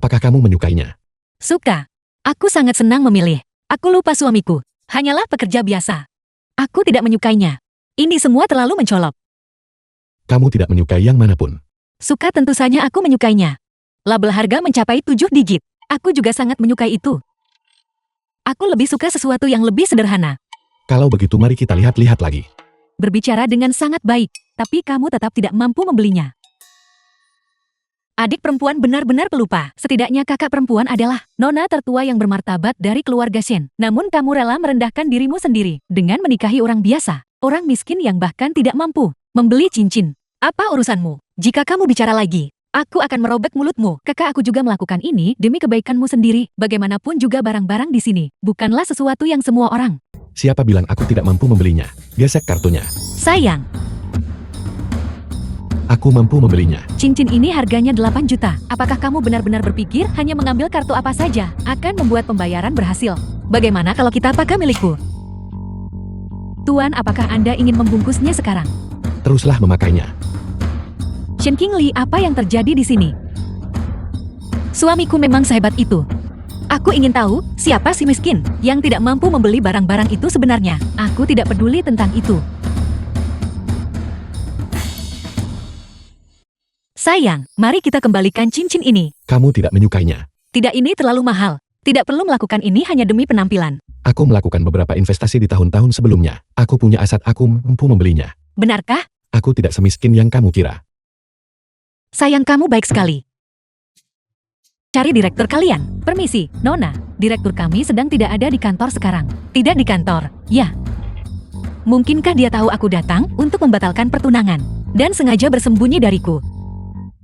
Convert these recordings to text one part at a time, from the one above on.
Apakah kamu menyukainya? Suka. Aku sangat senang memilih. Aku lupa suamiku. Hanyalah pekerja biasa. Aku tidak menyukainya. Ini semua terlalu mencolok. Kamu tidak menyukai yang manapun. Suka tentu saja aku menyukainya. Label harga mencapai 7 digit. Aku juga sangat menyukai itu. Aku lebih suka sesuatu yang lebih sederhana. Kalau begitu mari kita lihat-lihat lagi. Berbicara dengan sangat baik, tapi kamu tetap tidak mampu membelinya. Adik perempuan benar-benar pelupa. Setidaknya kakak perempuan adalah nona tertua yang bermartabat dari keluarga Shen. Namun kamu rela merendahkan dirimu sendiri dengan menikahi orang biasa, orang miskin yang bahkan tidak mampu membeli cincin. Apa urusanmu? Jika kamu bicara lagi, aku akan merobek mulutmu. Kakak, aku juga melakukan ini demi kebaikanmu sendiri. Bagaimanapun juga barang-barang di sini bukanlah sesuatu yang semua orang. Siapa bilang aku tidak mampu membelinya? Gesek kartunya. Sayang, Aku mampu membelinya. cincin ini harganya 8 juta. Apakah kamu benar-benar berpikir hanya mengambil kartu apa saja akan membuat pembayaran berhasil? Bagaimana kalau kita pakai milikku? Tuan, apakah Anda ingin membungkusnya sekarang? Teruslah memakainya. Shen Qingli, apa yang terjadi di sini? Suamiku memang sehebat itu. Aku ingin tahu, siapa si miskin yang tidak mampu membeli barang-barang itu sebenarnya. Aku tidak peduli tentang itu. Sayang, mari kita kembalikan cincin ini. Kamu tidak menyukainya. Tidak, ini terlalu mahal. Tidak perlu melakukan ini hanya demi penampilan. Aku melakukan beberapa investasi di tahun-tahun sebelumnya. Aku punya aset, aku mampu membelinya. Benarkah? Aku tidak semiskin yang kamu kira. Sayang, kamu baik sekali. Cari direktur kalian. Permisi, Nona. Direktur kami sedang tidak ada di kantor sekarang. Tidak di kantor, ya. Mungkinkah dia tahu aku datang untuk membatalkan pertunangan dan sengaja bersembunyi dariku?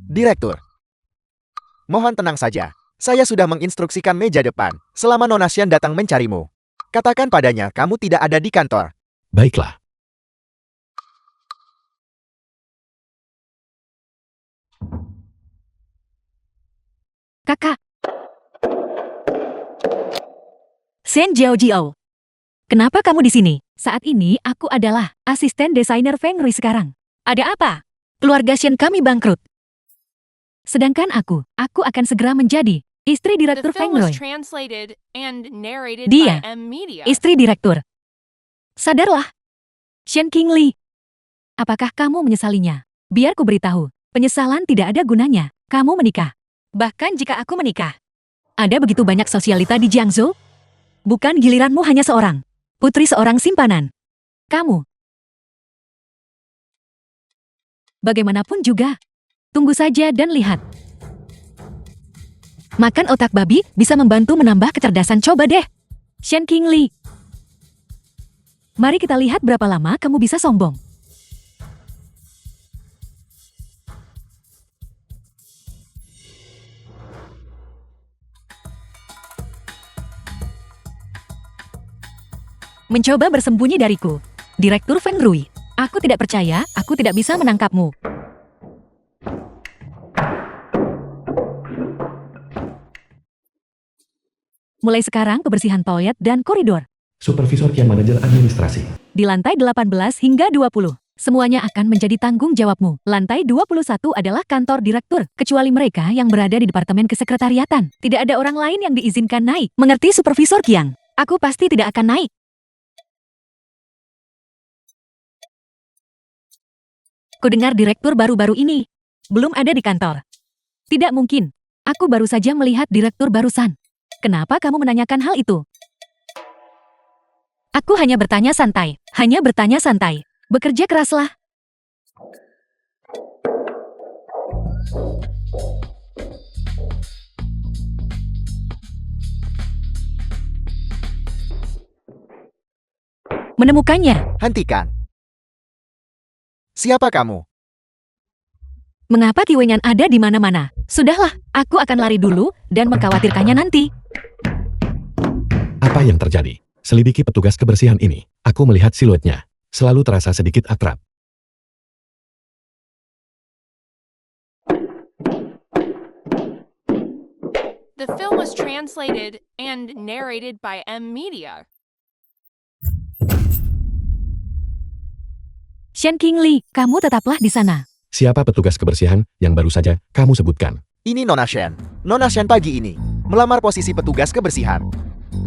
Direktur. Mohon tenang saja. Saya sudah menginstruksikan meja depan selama Nona Xian datang mencarimu. Katakan padanya kamu tidak ada di kantor. Baiklah. Kakak. Shen Jiao. Kenapa kamu di sini? Saat ini aku adalah asisten desainer Feng Rui sekarang. Ada apa? Keluarga Shen kami bangkrut. Sedangkan aku akan segera menjadi istri direktur Feng Rui. Dia, istri direktur. Sadarlah. Shen Qingli. Apakah kamu menyesalinya? Biar ku beritahu, penyesalan tidak ada gunanya. Kamu menikah. Bahkan jika aku menikah. Ada begitu banyak sosialita di Jiangzhou? Bukan giliranmu hanya seorang. Putri seorang simpanan. Kamu. Bagaimanapun juga. Tunggu saja dan lihat. Makan otak babi bisa membantu menambah kecerdasan. Coba deh. Shen Qingli. Mari kita lihat berapa lama kamu bisa sombong. Mencoba bersembunyi dariku. Direktur Feng Rui. Aku tidak percaya, aku tidak bisa menangkapmu. Mulai sekarang kebersihan toilet dan koridor. Supervisor Kian Manajer Administrasi. Di lantai 18 hingga 20. Semuanya akan menjadi tanggung jawabmu. Lantai 21 adalah kantor direktur, kecuali mereka yang berada di departemen kesekretariatan. Tidak ada orang lain yang diizinkan naik. Mengerti Supervisor Kian? Aku pasti tidak akan naik. Kudengar direktur baru-baru ini belum ada di kantor. Tidak mungkin. Aku baru saja melihat direktur barusan. Kenapa kamu menanyakan hal itu? Aku hanya bertanya santai. Bekerja keraslah. Menemukannya. Hentikan. Siapa kamu? Mengapa Kiwenyan ada di mana-mana? Sudahlah, aku akan lari dulu dan mengkhawatirkannya nanti. Apa yang terjadi? Selidiki petugas kebersihan ini. Aku melihat siluetnya. Selalu terasa sedikit akrab. The film was translated and narrated by M Media. Shen Qingli, kamu tetaplah di sana. Siapa petugas kebersihan yang baru saja kamu sebutkan? Ini Nona Shen. Nona Shen pagi ini melamar posisi petugas kebersihan.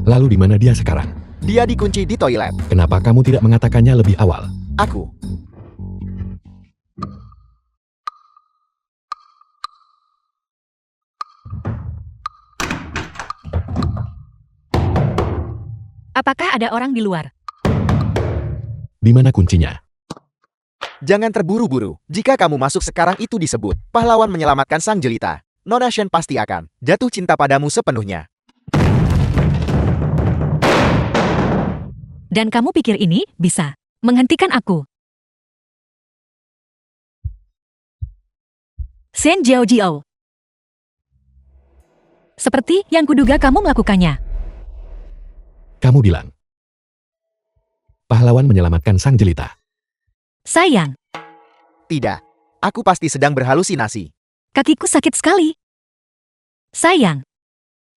Lalu di mana dia sekarang? Dia dikunci di toilet. Kenapa kamu tidak mengatakannya lebih awal? Aku. Apakah ada orang di luar? Di mana kuncinya? Jangan terburu-buru. Jika kamu masuk sekarang itu disebut pahlawan menyelamatkan sang jelita. Nona Shen pasti akan jatuh cinta padamu sepenuhnya. Dan kamu pikir ini bisa menghentikan aku? Shen Jiao. Seperti yang kuduga kamu melakukannya. Kamu bilang pahlawan menyelamatkan sang jelita. Sayang, Tidak. Aku pasti sedang berhalusinasi. kakiku sakit sekali. Sayang,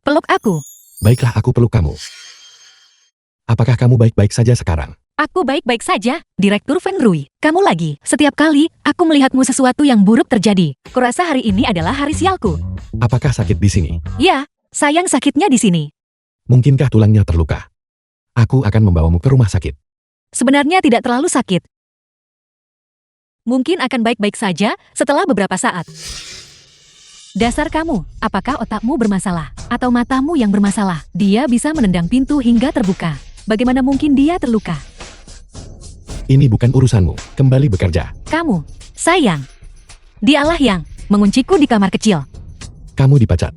peluk aku. Baiklah, aku peluk kamu. Apakah kamu baik-baik saja sekarang? Aku baik-baik saja, Direktur Feng Rui. Kamu lagi, setiap kali aku melihatmu sesuatu yang buruk terjadi. Kurasa hari ini adalah hari sialku. Apakah sakit di sini? Ya, sayang sakitnya di sini. Mungkinkah tulangnya terluka? Aku akan membawamu ke rumah sakit. Sebenarnya tidak terlalu sakit. Mungkin akan baik-baik saja setelah beberapa saat. Dasar kamu, apakah otakmu bermasalah? Atau matamu yang bermasalah? Dia bisa menendang pintu hingga terbuka. Bagaimana mungkin dia terluka? Ini bukan urusanmu. Kembali bekerja. Kamu, sayang. Dialah yang mengunciku di kamar kecil. Kamu dipecat.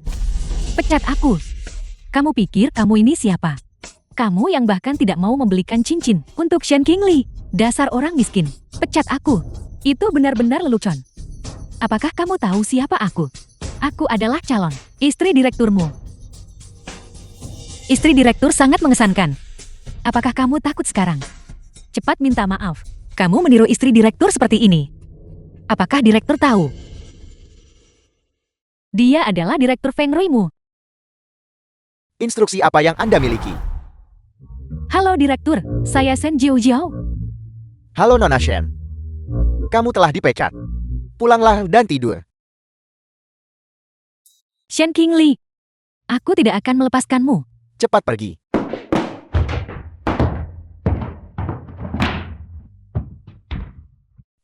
Pecat aku. Kamu pikir kamu ini siapa? Kamu yang bahkan tidak mau membelikan cincin untuk Shen Qingli. Dasar orang miskin. Pecat aku. Itu benar-benar lelucon. Apakah kamu tahu siapa aku? Aku adalah calon istri direkturmu. Istri direktur sangat mengesankan. Apakah kamu takut sekarang? Cepat minta maaf. Kamu meniru istri direktur seperti ini. Apakah direktur tahu? Dia adalah direktur Feng Rui-mu. Instruksi apa yang Anda miliki? Halo direktur, saya Shen Jiao. Halo Nona Shen. Kamu telah dipecat. Pulanglah dan tidur. Shen Qingli. Aku tidak akan melepaskanmu. Cepat pergi.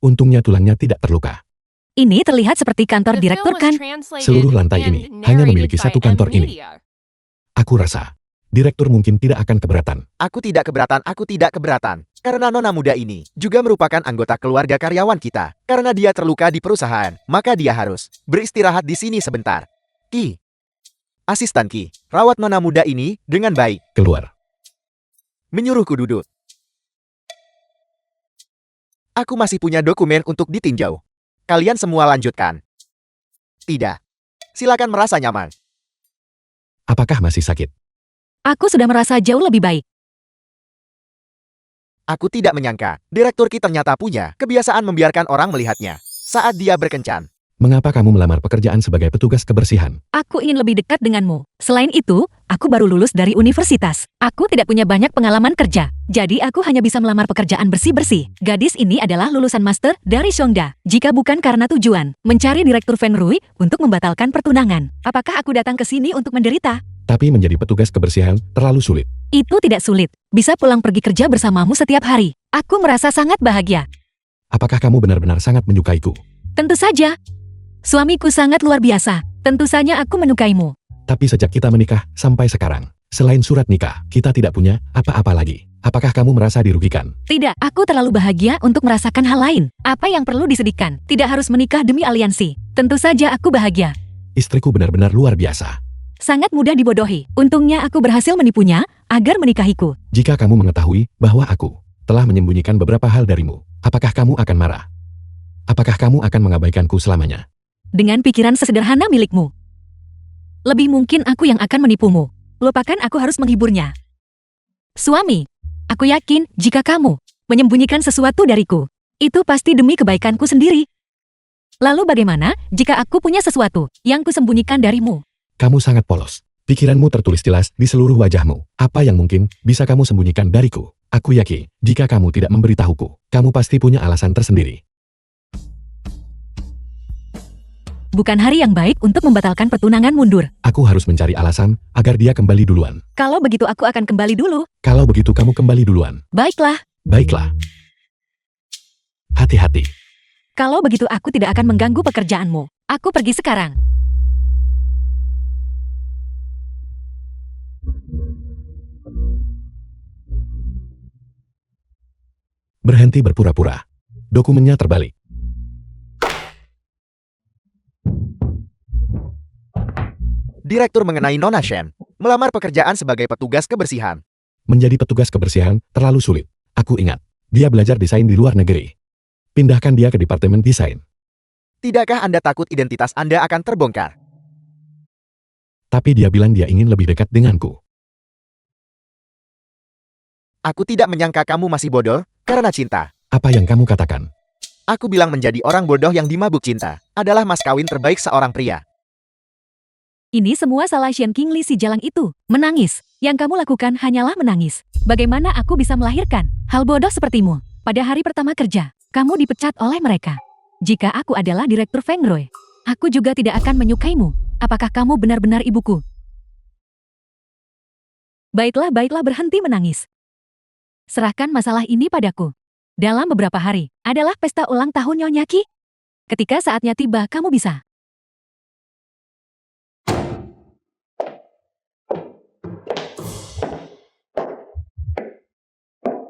Untungnya tulangnya tidak terluka. Ini terlihat seperti kantor The film direktur was kan? translated Seluruh lantai and ini hanya memiliki narrated by satu kantor M ini. Media. Aku rasa direktur mungkin tidak akan keberatan. Aku tidak keberatan. Karena nona muda ini juga merupakan anggota keluarga karyawan kita. Karena dia terluka di perusahaan, maka dia harus beristirahat di sini sebentar. Ki. Asisten Ki, rawat nona muda ini dengan baik. Keluar. Menyuruhku duduk. Aku masih punya dokumen untuk ditinjau. Kalian semua lanjutkan. Tidak. Silakan merasa nyaman. Apakah masih sakit? Aku sudah merasa jauh lebih baik. Aku tidak menyangka, Direktur Ki ternyata punya kebiasaan membiarkan orang melihatnya saat dia berkencan. Mengapa kamu melamar pekerjaan sebagai petugas kebersihan? Aku ingin lebih dekat denganmu. Selain itu, aku baru lulus dari universitas. Aku tidak punya banyak pengalaman kerja. Jadi aku hanya bisa melamar pekerjaan bersih-bersih. Gadis ini adalah lulusan master dari Shongda. Jika bukan karena tujuan mencari Direktur Feng Rui untuk membatalkan pertunangan, apakah aku datang ke sini untuk menderita? Tapi menjadi petugas kebersihan terlalu sulit. Itu tidak sulit. Bisa pulang pergi kerja bersamamu setiap hari. Aku merasa sangat bahagia. Apakah kamu benar-benar sangat menyukaiku? Tentu saja. Suamiku sangat luar biasa. Tentu saja aku menyukaimu. Tapi sejak kita menikah sampai sekarang, selain surat nikah, kita tidak punya apa-apa lagi. Apakah kamu merasa dirugikan? Tidak, aku terlalu bahagia untuk merasakan hal lain. Apa yang perlu disedihkan? Tidak harus menikah demi aliansi. Tentu saja aku bahagia. Istriku benar-benar luar biasa. Sangat mudah dibodohi. Untungnya aku berhasil menipunya agar menikahiku. Jika kamu mengetahui bahwa aku telah menyembunyikan beberapa hal darimu, apakah kamu akan marah? Apakah kamu akan mengabaikanku selamanya? Dengan pikiran sesederhana milikmu. Lebih mungkin aku yang akan menipumu. Lupakan, aku harus menghiburnya. Suami, aku yakin jika kamu menyembunyikan sesuatu dariku, itu pasti demi kebaikanku sendiri. Lalu bagaimana jika aku punya sesuatu yang kusembunyikan darimu? Kamu sangat polos. Pikiranmu tertulis jelas di seluruh wajahmu. Apa yang mungkin bisa kamu sembunyikan dariku? Aku yakin, jika kamu tidak memberitahuku, kamu pasti punya alasan tersendiri. bukan hari yang baik untuk membatalkan pertunangan mundur. Aku harus mencari alasan agar dia kembali duluan. Kalau begitu aku akan kembali dulu. Kalau begitu kamu kembali duluan. Baiklah. Baiklah. Hati-hati. Kalau begitu aku tidak akan mengganggu pekerjaanmu. Aku pergi sekarang. Berhenti berpura-pura. Dokumennya terbalik. Direktur mengenai Nona Shen. Melamar pekerjaan sebagai petugas kebersihan. Menjadi petugas kebersihan terlalu sulit. Aku ingat. Dia belajar desain di luar negeri. Pindahkan dia ke departemen desain. Tidakkah Anda takut identitas Anda akan terbongkar? Tapi dia bilang dia ingin lebih dekat denganku. Aku tidak menyangka kamu masih bodoh karena cinta. Apa yang kamu katakan? Aku bilang menjadi orang bodoh yang dimabuk cinta adalah mas kawin terbaik seorang pria. Ini semua salah Shen Qingli si jalang itu. Menangis. Yang kamu lakukan hanyalah menangis. Bagaimana aku bisa melahirkan hal bodoh sepertimu? Pada hari pertama kerja, kamu dipecat oleh mereka. Jika aku adalah Direktur Feng Rui, aku juga tidak akan menyukaimu. Apakah kamu benar-benar ibuku? Baiklah, berhenti menangis. Serahkan masalah ini padaku. Dalam beberapa hari, adalah pesta ulang tahun Nyonya Qi. Ketika saatnya tiba, kamu bisa.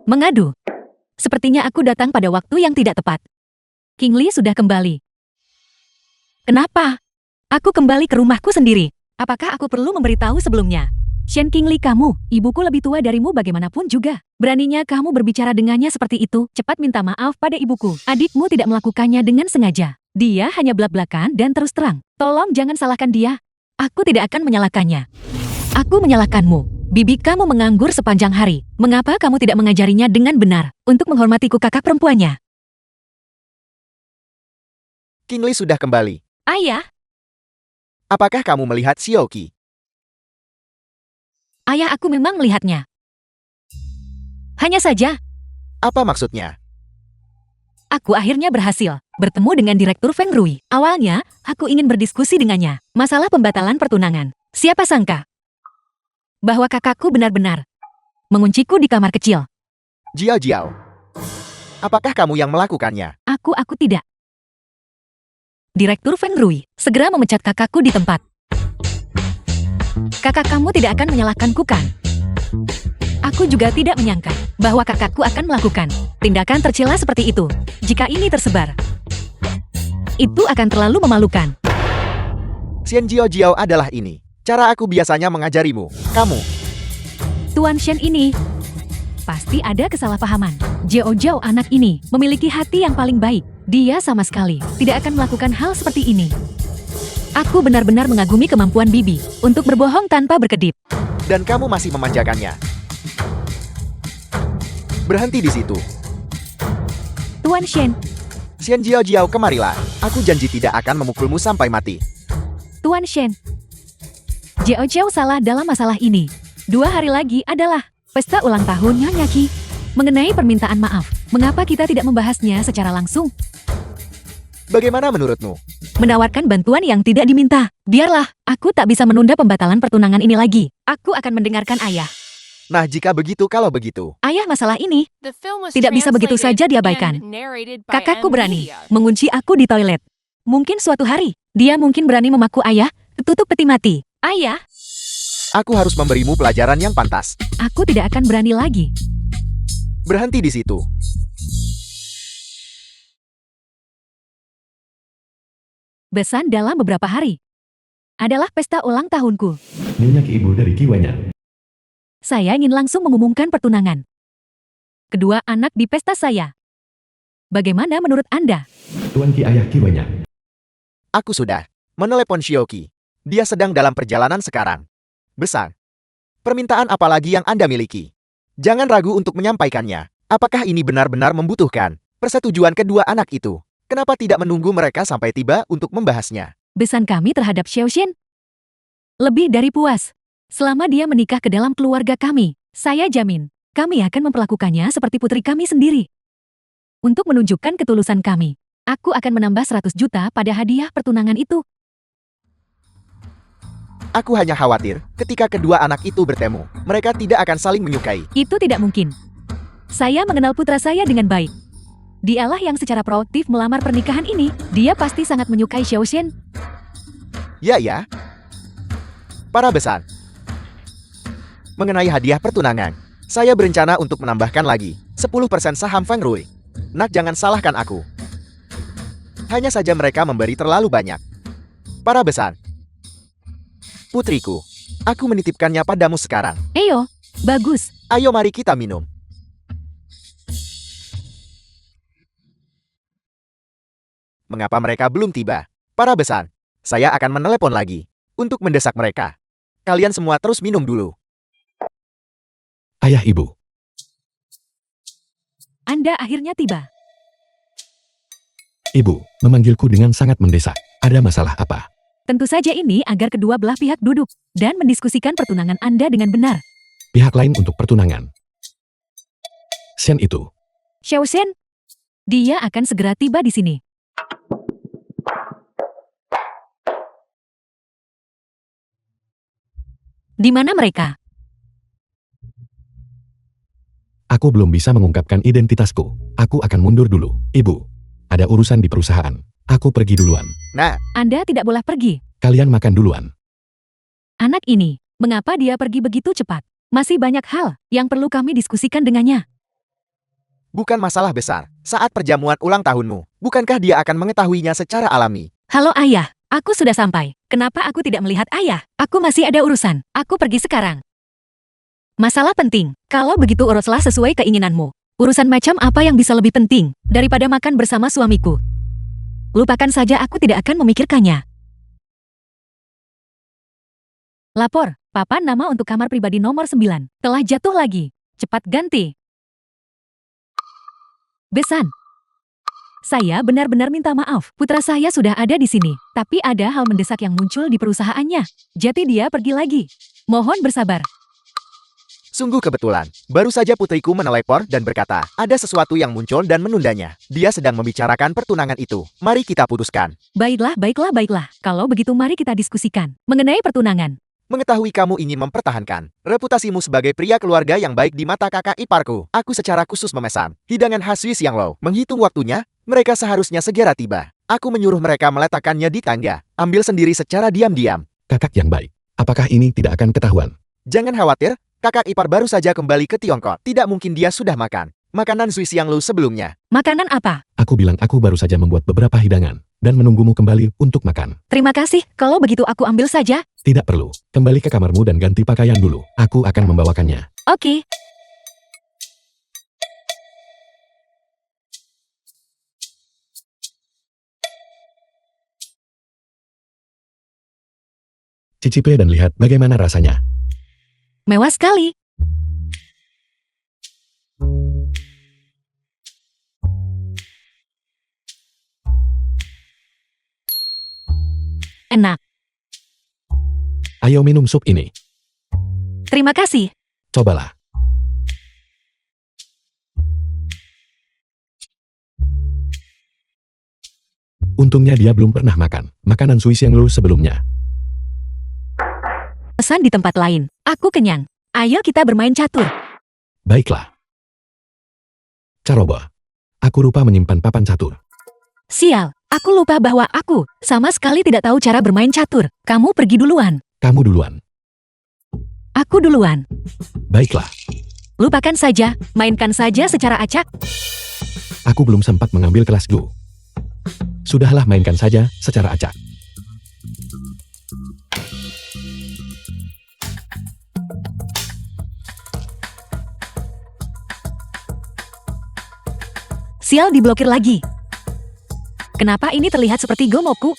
Mengadu. Sepertinya aku datang pada waktu yang tidak tepat. Qingli sudah kembali. Kenapa? Aku kembali ke rumahku sendiri. Apakah aku perlu memberitahu sebelumnya? Shen Qingli, kamu, ibuku lebih tua darimu bagaimanapun juga. Beraninya kamu berbicara dengannya seperti itu? Cepat minta maaf pada ibuku. Adikmu tidak melakukannya dengan sengaja. Dia hanya belak-belakan dan terus terang. Tolong jangan salahkan dia. Aku tidak akan menyalahkannya. Aku menyalahkanmu. Bibi kamu menganggur sepanjang hari. Mengapa kamu tidak mengajarinya dengan benar untuk menghormatiku kakak perempuannya? Qingli sudah kembali. Ayah, Apakah kamu melihat Xiaoqi? ayah aku memang melihatnya. Hanya saja, Apa maksudnya? aku akhirnya berhasil bertemu dengan Direktur Feng Rui. Awalnya, aku ingin berdiskusi dengannya. Masalah pembatalan pertunangan. Siapa sangka bahwa kakakku benar-benar mengunciku di kamar kecil. Jiao Jiao. Apakah kamu yang melakukannya? Aku tidak. Direktur Feng Rui segera memecat kakakku di tempat. Kakak kamu tidak akan menyalahkanku kan? Aku juga tidak menyangka bahwa kakakku akan melakukan tindakan tercela seperti itu. Jika ini tersebar, itu akan terlalu memalukan. Xian Jiao Jiao adalah ini. Cara aku biasanya mengajarimu. Kamu. Tuan Shen ini pasti ada kesalahpahaman. Jiao Jiao anak ini memiliki hati yang paling baik. Dia sama sekali tidak akan melakukan hal seperti ini. Aku benar-benar mengagumi kemampuan Bibi untuk berbohong tanpa berkedip. Dan kamu masih memanjakannya. Berhenti di situ. Tuan Shen, Xian Jiao Jiao, kemarilah. Aku janji tidak akan memukulmu sampai mati. Tuan Shen. Jiao Jiao salah dalam masalah ini. 2 hari lagi adalah pesta ulang tahun Nyonya Qi. Mengenai permintaan maaf, mengapa kita tidak membahasnya secara langsung? Bagaimana menurutmu? Menawarkan bantuan yang tidak diminta. Biarlah, aku tak bisa menunda pembatalan pertunangan ini lagi. Aku akan mendengarkan ayah. Nah, jika begitu, kalau begitu. Ayah, masalah ini The film was tidak bisa begitu saja translated diabaikan. and narrated by Kakakku M. berani Media. mengunci aku di toilet. Mungkin suatu hari, dia mungkin berani memaku ayah, tutup peti mati. Ayah, Aku harus memberimu pelajaran yang pantas. aku tidak akan berani lagi. Berhenti di situ. Besan dalam beberapa hari adalah pesta ulang tahunku. Nyonya Ki ibu dari Kiwanya. Saya ingin langsung mengumumkan pertunangan kedua anak di pesta saya. Bagaimana menurut Anda? Tuan Ki ayah Kiwanya. Aku sudah menelepon Xiaoqi. Dia sedang dalam perjalanan sekarang. Besar. Permintaan apa lagi yang Anda miliki? Jangan ragu untuk menyampaikannya. Apakah ini benar-benar membutuhkan persetujuan kedua anak itu? Kenapa tidak menunggu mereka sampai tiba untuk membahasnya? Besan kami terhadap Xiao Shen lebih dari puas. Selama dia menikah ke dalam keluarga kami, saya jamin, kami akan memperlakukannya seperti putri kami sendiri. Untuk menunjukkan ketulusan kami, aku akan menambah 100 juta pada hadiah pertunangan itu. Aku hanya khawatir ketika kedua anak itu bertemu, mereka tidak akan saling menyukai. Itu tidak mungkin. Saya mengenal putra saya dengan baik. Dialah yang secara proaktif melamar pernikahan ini. Dia pasti sangat menyukai Xiao Shen. Ya. Para besan. Mengenai hadiah pertunangan, saya berencana untuk menambahkan lagi 10% saham Feng Rui. Nak, jangan salahkan aku. Hanya saja mereka memberi terlalu banyak. Para besan. Putriku, aku menitipkannya padamu sekarang. Eyo, bagus. Ayo mari kita minum. Mengapa mereka belum tiba? Para besan, saya akan menelepon lagi untuk mendesak mereka. Kalian semua terus minum dulu. Ayah ibu. Anda akhirnya tiba. Ibu, memanggilku dengan sangat mendesak. Ada masalah apa? Tentu saja ini agar kedua belah pihak duduk dan mendiskusikan pertunangan Anda dengan benar. Pihak lain untuk pertunangan. Shen itu. Xiao Shen, dia akan segera tiba di sini. Di mana mereka? Aku belum bisa mengungkapkan identitasku. Aku akan mundur dulu. Ibu, ada urusan di perusahaan. Aku pergi duluan. Nah, Anda tidak boleh pergi. Kalian makan duluan. Anak ini, mengapa dia pergi begitu cepat? Masih banyak hal yang perlu kami diskusikan dengannya. bukan masalah besar. Saat perjamuan ulang tahunmu, bukankah dia akan mengetahuinya secara alami? Halo ayah, aku sudah sampai. Kenapa aku tidak melihat ayah? Aku masih ada urusan. Aku pergi sekarang. Masalah penting. Kalau begitu uruslah sesuai keinginanmu. Urusan macam apa yang bisa lebih penting daripada makan bersama suamiku? Lupakan saja, aku tidak akan memikirkannya. Lapor, papan nama untuk kamar pribadi nomor 9. Telah jatuh lagi. Cepat ganti. Besan. Saya benar-benar minta maaf. Putra saya sudah ada di sini. Tapi ada hal mendesak yang muncul di perusahaannya. Jadi dia pergi lagi. Mohon bersabar. Sungguh kebetulan, baru saja putriku menelepon dan berkata, ada sesuatu yang muncul dan menundanya. Dia sedang membicarakan pertunangan itu. Mari kita putuskan. Baiklah. Kalau begitu mari kita diskusikan mengenai pertunangan. Mengetahui kamu ingin mempertahankan reputasimu sebagai pria keluarga yang baik di mata kakak iparku, aku secara khusus memesan hidangan khas Swiss yang low. Menghitung waktunya, mereka seharusnya segera tiba. Aku menyuruh mereka meletakkannya di tangga. Ambil sendiri secara diam-diam. Kakak yang baik. Apakah ini tidak akan ketahuan? Jangan khawatir, kakak ipar baru saja kembali ke Tiongkok. Tidak mungkin dia sudah makan makanan Swiss yang low sebelumnya. Makanan apa? Aku bilang aku baru saja membuat beberapa hidangan dan menunggumu kembali untuk makan. Terima kasih. Kalau begitu aku ambil saja. Tidak perlu. Kembali ke kamarmu dan ganti pakaian dulu. Aku akan membawakannya. Oke. Cicipi dan lihat bagaimana rasanya. Mewah sekali. Enak. Ayo minum sup ini. Terima kasih. Cobalah. Untungnya dia belum pernah makan makanan Swiss yang lu sebelumnya. Pesan di tempat lain. Aku kenyang. Ayo kita bermain catur. Baiklah. Caroba. Aku lupa menyimpan papan catur. Sial, aku lupa bahwa aku sama sekali tidak tahu cara bermain catur. Kamu pergi duluan. Kamu duluan. Aku duluan. Baiklah. Lupakan saja, mainkan saja secara acak. Aku belum sempat mengambil kelas Go. Sudahlah, mainkan saja secara acak. Sial, diblokir lagi. Kenapa ini terlihat seperti Gomoku?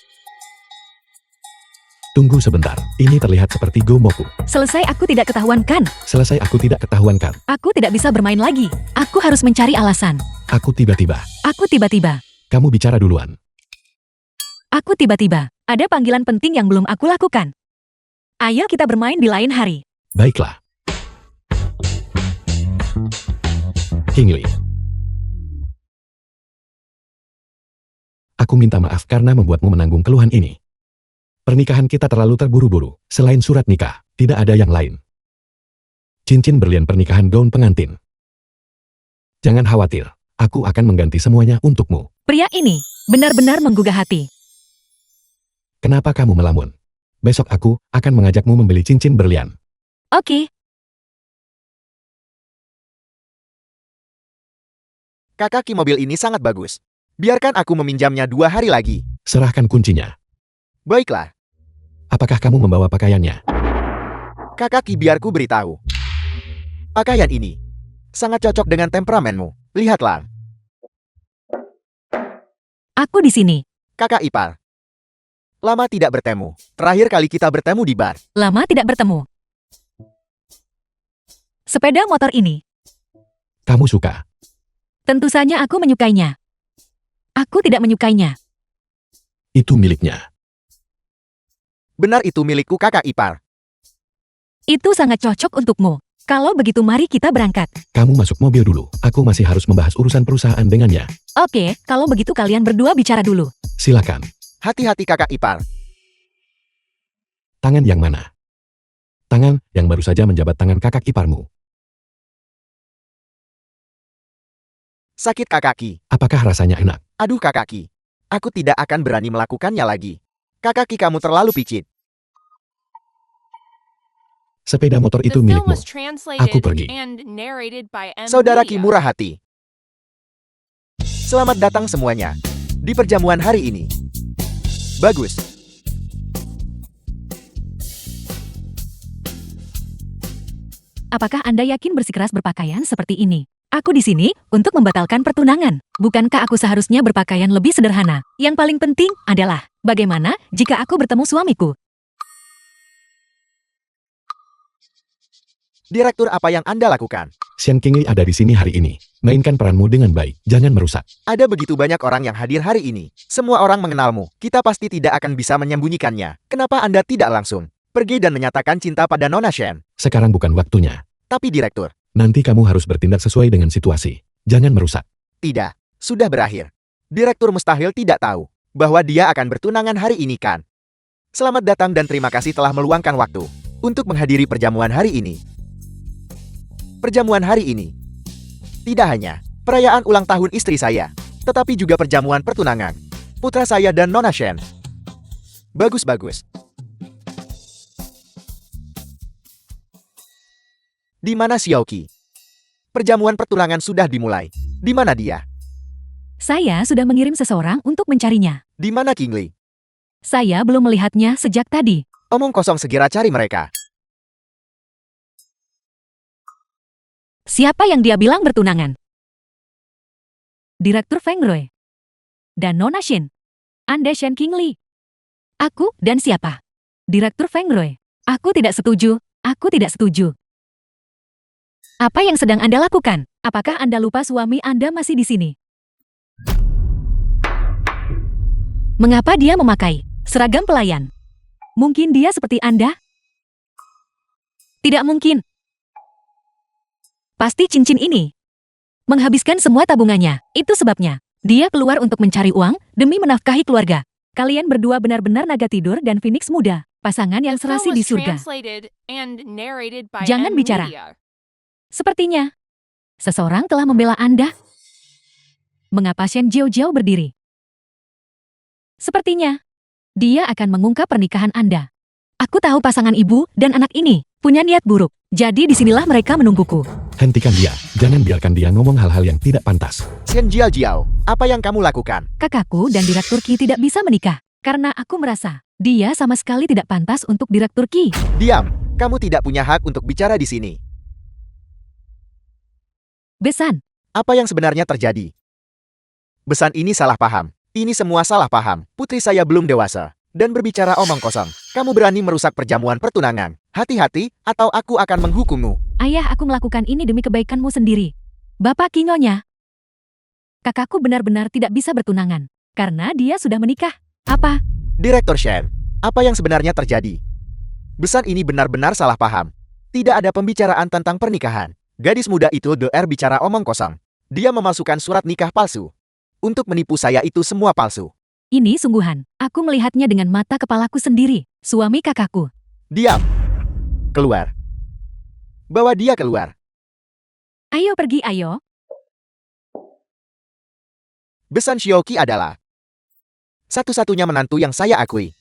Tunggu sebentar. Ini terlihat seperti Gomoku. Selesai aku tidak ketahuan kan? Selesai aku tidak ketahuan kan? Aku tidak bisa bermain lagi. Aku harus mencari alasan. Aku tiba-tiba. Aku tiba-tiba. Kamu bicara duluan. Aku tiba-tiba. Ada panggilan penting yang belum aku lakukan. Ayo kita bermain di lain hari. Baiklah. Kingli. Aku minta maaf karena membuatmu menanggung keluhan ini. Pernikahan kita terlalu terburu-buru. Selain surat nikah, tidak ada yang lain. Cincin berlian pernikahan gaun pengantin. Jangan khawatir, aku akan mengganti semuanya untukmu. Pria ini benar-benar menggugah hati. Kenapa kamu melamun? Besok aku akan mengajakmu membeli cincin berlian. Oke, Kakak Ki, mobil ini sangat bagus. Biarkan aku meminjamnya 2 hari lagi. Serahkan kuncinya. Baiklah. Apakah kamu membawa pakaiannya? Kakak Ki, biarku beritahu. Pakaian ini sangat cocok dengan temperamenmu. Lihatlah. aku di sini. Kakak ipar. Lama tidak bertemu. Terakhir kali kita bertemu di bar. Lama tidak bertemu. Sepeda motor ini, Kamu suka? tentu saja aku menyukainya. Aku tidak menyukainya. Itu miliknya. Benar, itu milikku, kakak ipar. Itu sangat cocok untukmu. Kalau begitu mari kita berangkat. Kamu masuk mobil dulu. Aku masih harus membahas urusan perusahaan dengannya. Oke, kalau begitu kalian berdua bicara dulu. Silakan. Hati-hati, kakak ipar. Tangan yang mana? Tangan yang baru saja menjabat tangan kakak iparmu. Sakit, kakak Ki. Apakah rasanya enak? Aduh, kakak Ki. Aku tidak akan berani melakukannya lagi. Kakak Ki, kamu terlalu picit. Sepeda motor The itu film milikmu. was translated Aku pergi. and narrated by M. Saudara Ki Media. murah hati. Selamat datang semuanya di perjamuan hari ini. Bagus. Apakah Anda yakin bersikeras berpakaian seperti ini? Aku di sini untuk membatalkan pertunangan. Bukankah aku seharusnya berpakaian lebih sederhana? Yang paling penting adalah, bagaimana jika aku bertemu suamiku? Direktur, apa yang Anda lakukan? Xian Qingli ada di sini hari ini. Mainkan peranmu dengan baik. Jangan merusak. Ada begitu banyak orang yang hadir hari ini. Semua orang mengenalmu. Kita pasti tidak akan bisa menyembunyikannya. Kenapa Anda tidak langsung pergi dan menyatakan cinta pada Nona Shen? Sekarang bukan waktunya. Tapi direktur, Nanti kamu harus bertindak sesuai dengan situasi. Jangan merusak. tidak. Sudah berakhir. Direktur mustahil tidak tahu bahwa dia akan bertunangan hari ini, kan? Selamat datang dan terima kasih telah meluangkan waktu untuk menghadiri perjamuan hari ini. Perjamuan hari ini tidak hanya perayaan ulang tahun istri saya, tetapi juga perjamuan pertunangan putra saya dan Nona Shen. Bagus-bagus. Di mana Xiaoqi? Perjamuan pertunangan sudah dimulai. Di mana dia? Saya sudah mengirim seseorang untuk mencarinya. Di mana Qingli? Saya belum melihatnya sejak tadi. Omong kosong, segera cari mereka. Siapa yang dia bilang bertunangan? Direktur Feng Rui. Dan Nona Shin. Anda Shen Qingli. Aku dan siapa? Direktur Feng Rui. Aku tidak setuju. Aku tidak setuju. Apa yang sedang Anda lakukan? Apakah Anda lupa suami Anda masih di sini? Mengapa dia memakai seragam pelayan? Mungkin dia seperti Anda? Tidak mungkin. Pasti cincin ini menghabiskan semua tabungannya. Itu sebabnya dia keluar untuk mencari uang demi menafkahi keluarga. Kalian berdua benar-benar naga tidur dan Phoenix muda, pasangan yang The film serasi was di surga. translated and narrated by Jangan M. bicara. Media. Sepertinya seseorang telah membela Anda. Mengapa Shen Jiao berdiri? Sepertinya dia akan mengungkap pernikahan Anda. Aku tahu pasangan ibu dan anak ini punya niat buruk. Jadi disinilah mereka menungguku. Hentikan dia. Jangan biarkan dia ngomong hal-hal yang tidak pantas. Xian Jiao, apa yang kamu lakukan? Kakakku dan Direktur Qi tidak bisa menikah. Karena aku merasa dia sama sekali tidak pantas untuk Direktur Qi. Diam, kamu tidak punya hak untuk bicara di sini. Besan, Apa yang sebenarnya terjadi? Besan ini salah paham. Ini semua salah paham. Putri saya belum dewasa. Dan berbicara omong kosong. Kamu berani merusak perjamuan pertunangan. Hati-hati, atau aku akan menghukummu. ayah aku melakukan ini demi kebaikanmu sendiri. Bapak Kinyonya. Kakakku benar-benar tidak bisa bertunangan. Karena dia sudah menikah. Apa? Direktur Shen, apa yang sebenarnya terjadi? Besan ini benar-benar salah paham. Tidak ada pembicaraan tentang pernikahan. Gadis muda itu DR bicara omong kosong. Dia memalsukan surat nikah palsu. Untuk menipu saya, itu semua palsu. Ini sungguhan. Aku melihatnya dengan mata kepalaku sendiri. Suami kakakku. Diam. Keluar. Bawa dia keluar. Ayo pergi, ayo. Besan Shioki adalah satu-satunya menantu yang saya akui.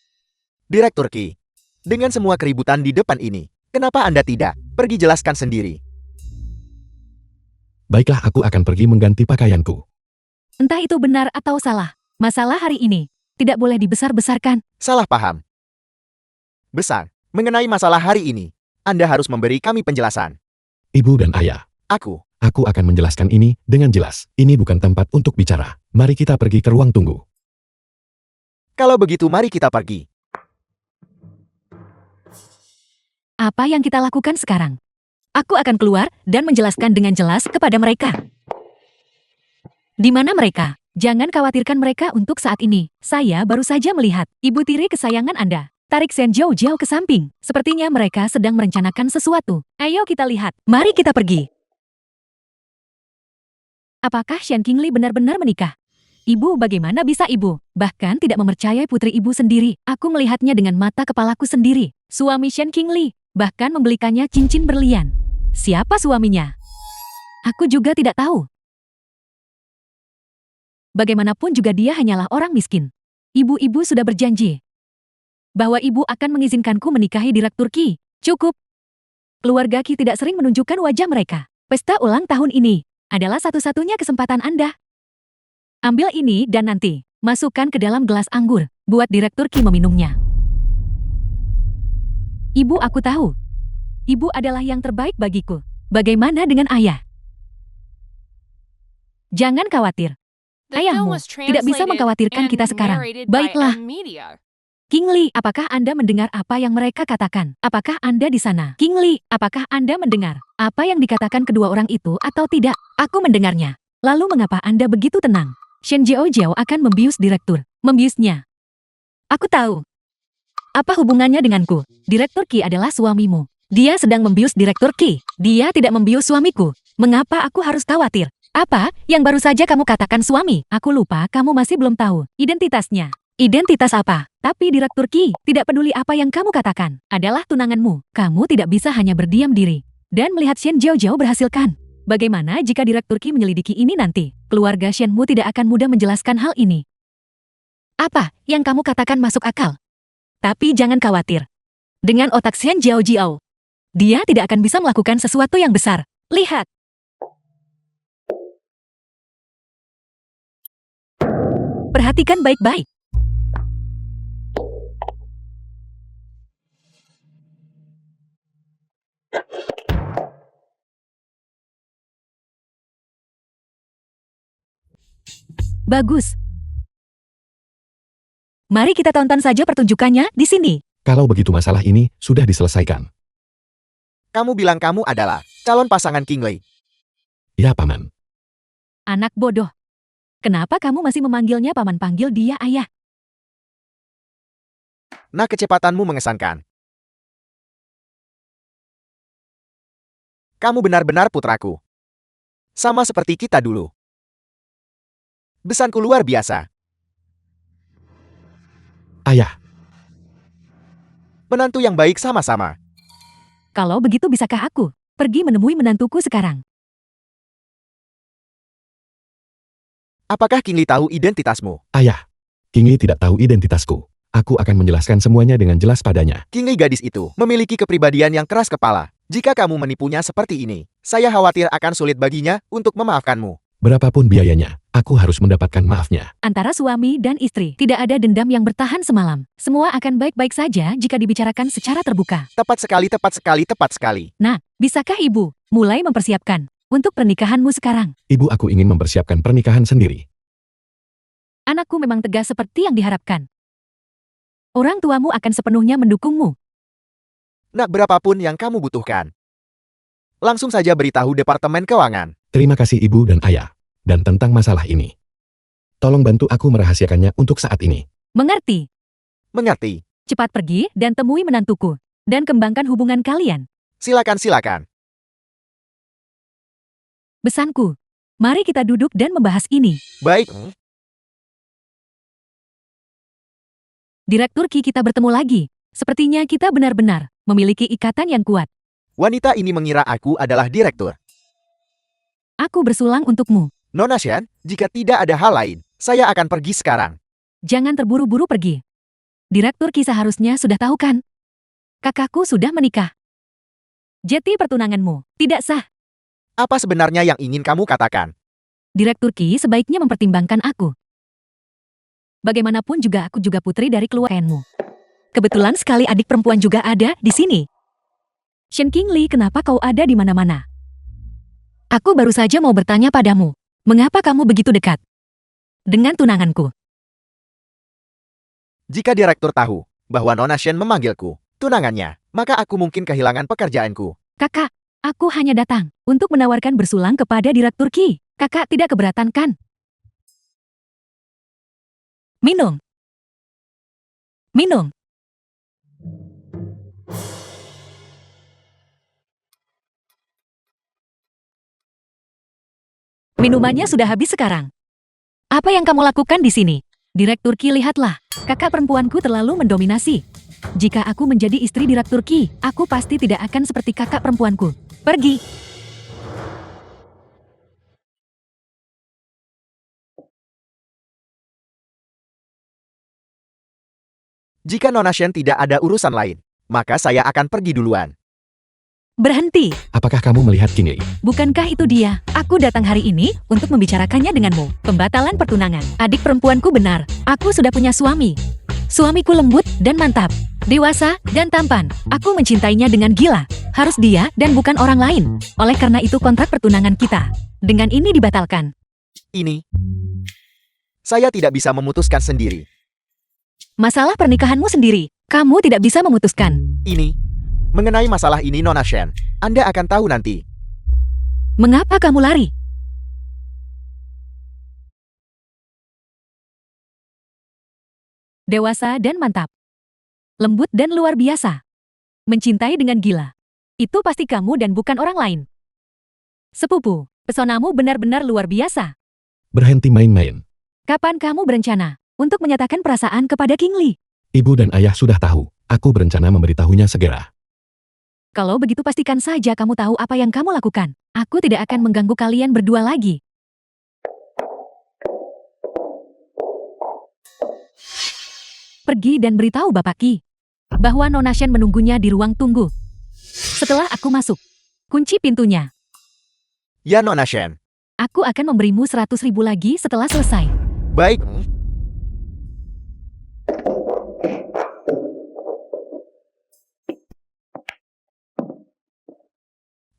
Direktur Ki. Dengan semua keributan di depan ini, kenapa Anda tidak pergi jelaskan sendiri? Baiklah, aku akan pergi mengganti pakaianku. Entah itu benar atau salah. Masalah hari ini tidak boleh dibesar-besarkan. Salah paham. Besan, mengenai masalah hari ini, Anda harus memberi kami penjelasan. Ibu dan ayah, Aku aku akan menjelaskan ini dengan jelas. Ini bukan tempat untuk bicara. Mari kita pergi ke ruang tunggu. Kalau begitu mari kita pergi. Apa yang kita lakukan sekarang? Aku akan keluar dan menjelaskan dengan jelas kepada mereka. Di mana mereka? Jangan khawatirkan mereka untuk saat ini. Saya baru saja melihat ibu tiri kesayangan Anda. Tarik Shen jauh-jauh ke samping. Sepertinya mereka sedang merencanakan sesuatu. Ayo kita lihat. Mari kita pergi. Apakah Shen Qingli benar-benar menikah? Ibu, bagaimana bisa ibu? Bahkan tidak mempercayai putri ibu sendiri. Aku melihatnya dengan mata kepalaku sendiri. Suami Shen Qingli bahkan membelikannya cincin berlian. Siapa suaminya? Aku juga tidak tahu. Bagaimanapun juga dia hanyalah orang miskin. Ibu-ibu sudah berjanji bahwa ibu akan mengizinkanku menikahi Direktur Ki. Cukup. Keluarga Ki tidak sering menunjukkan wajah mereka. Pesta ulang tahun ini adalah satu-satunya kesempatan Anda. Ambil ini dan nanti masukkan ke dalam gelas anggur. Buat Direktur Ki meminumnya. Ibu, aku tahu. Ibu adalah yang terbaik bagiku. Bagaimana dengan ayah? Jangan khawatir. The Ayahmu film was tidak bisa translated mengkhawatirkan and kita sekarang. narrated by Baiklah. M Media. Qingli, apakah Anda mendengar apa yang mereka katakan? Apakah Anda di sana? Qingli, apakah Anda mendengar apa yang dikatakan kedua orang itu atau tidak? Aku mendengarnya. Lalu mengapa Anda begitu tenang? Shen Jiao akan membius direktur. Membiusnya. Aku tahu. Apa hubungannya denganku? Direktur Ki adalah suamimu. Dia sedang membius Direktur Ki. Dia tidak membius suamiku. Mengapa aku harus khawatir? Apa yang baru saja kamu katakan suami? Aku lupa kamu masih belum tahu identitasnya. Identitas apa? Tapi Direktur Ki tidak peduli apa yang kamu katakan. Adalah tunanganmu. Kamu tidak bisa hanya berdiam diri dan melihat Shen Jiao berhasilkan. Bagaimana jika Direktur Ki menyelidiki ini nanti? Keluarga Shenmu tidak akan mudah menjelaskan hal ini. Apa yang kamu katakan masuk akal? Tapi jangan khawatir. Dengan otak Shen Jiao, dia tidak akan bisa melakukan sesuatu yang besar. Lihat. Perhatikan baik-baik. Bagus. Mari kita tonton saja pertunjukannya di sini. Kalau begitu masalah ini sudah diselesaikan. Kamu bilang kamu adalah calon pasangan Qingli. Ya, Paman. Anak bodoh. Kenapa kamu masih memanggilnya paman, panggil dia ayah? Nah, kecepatanmu mengesankan. Kamu benar-benar putraku. Sama seperti kita dulu. Besanku luar biasa. Ayah, Menantu yang baik sama-sama. Kalau begitu bisakah aku pergi menemui menantuku sekarang? Apakah Qingli tahu identitasmu? ayah. Qingli tidak tahu identitasku. Aku akan menjelaskan semuanya dengan jelas padanya. Qingli gadis itu memiliki kepribadian yang keras kepala. Jika kamu menipunya seperti ini, saya khawatir akan sulit baginya untuk memaafkanmu. Berapapun biayanya, aku harus mendapatkan maafnya. Antara suami dan istri, tidak ada dendam yang bertahan semalam. Semua akan baik-baik saja jika dibicarakan secara terbuka. Tepat sekali, tepat sekali, tepat sekali. Nah, bisakah ibu mulai mempersiapkan untuk pernikahanmu sekarang? Ibu, aku ingin mempersiapkan pernikahan sendiri. Anakku memang tegas seperti yang diharapkan. Orang tuamu akan sepenuhnya mendukungmu. Nak, berapapun yang kamu butuhkan. Langsung saja beritahu Departemen Keuangan. Terima kasih Ibu dan Ayah. Dan tentang masalah ini, tolong bantu aku merahasiakannya untuk saat ini. Mengerti? Mengerti? Cepat pergi dan temui menantuku. Dan kembangkan hubungan kalian. Silakan, silakan. Besanku. Mari kita duduk dan membahas ini. Baik. Direktur Ki, kita bertemu lagi. Sepertinya kita benar-benar memiliki ikatan yang kuat. Wanita ini mengira aku adalah direktur. Aku bersulang untukmu. Nona Shen, jika tidak ada hal lain, saya akan pergi sekarang. Jangan terburu-buru pergi. Direktur Ki seharusnya sudah tahu kan? Kakakku sudah menikah. Jadi pertunanganmu tidak sah. Apa sebenarnya yang ingin kamu katakan? Direktur Ki sebaiknya mempertimbangkan aku. Bagaimanapun juga aku juga putri dari keluargamu. Kebetulan sekali adik perempuan juga ada di sini. Shen Qingli, kenapa kau ada di mana-mana? Aku baru saja mau bertanya padamu. Mengapa kamu begitu dekat dengan tunanganku? Jika direktur tahu bahwa Nona Shen memanggilku tunangannya, maka aku mungkin kehilangan pekerjaanku. Kakak, aku hanya datang untuk menawarkan bersulang kepada Direktur Ki. Kakak tidak keberatan kan? Minum. Minum. Minumannya sudah habis sekarang. Apa yang kamu lakukan di sini? Direktur Ki, lihatlah. Kakak perempuanku terlalu mendominasi. Jika aku menjadi istri Direktur Ki, aku pasti tidak akan seperti kakak perempuanku. Pergi. Jika Nona Shen tidak ada urusan lain, maka saya akan pergi duluan. Berhenti. Apakah kamu melihat Qingli? Bukankah itu dia? Aku datang hari ini untuk membicarakannya denganmu. Pembatalan pertunangan. Adik perempuanku benar. Aku sudah punya suami. Suamiku lembut dan mantap. Dewasa dan tampan. Aku mencintainya dengan gila. Harus dia dan bukan orang lain. Oleh karena itu kontrak pertunangan kita dengan ini dibatalkan. Ini, saya tidak bisa memutuskan sendiri. Masalah pernikahanmu sendiri. Kamu tidak bisa memutuskan. Ini, mengenai masalah ini Nona Shen, Anda akan tahu nanti. Mengapa kamu lari? Dewasa dan mantap. Lembut dan luar biasa. Mencintai dengan gila. Itu pasti kamu dan bukan orang lain. Sepupu, pesonamu benar-benar luar biasa. Berhenti main-main. Kapan kamu berencana untuk menyatakan perasaan kepada Qingli? Ibu dan ayah sudah tahu. Aku berencana memberitahunya segera. Kalau begitu pastikan saja kamu tahu apa yang kamu lakukan. Aku tidak akan mengganggu kalian berdua lagi. Pergi dan beritahu Bapak Ki bahwa Nona Shen menunggunya di ruang tunggu. Setelah aku masuk, kunci pintunya. Ya Nona Shen. Aku akan memberimu 100.000 lagi setelah selesai. Baik.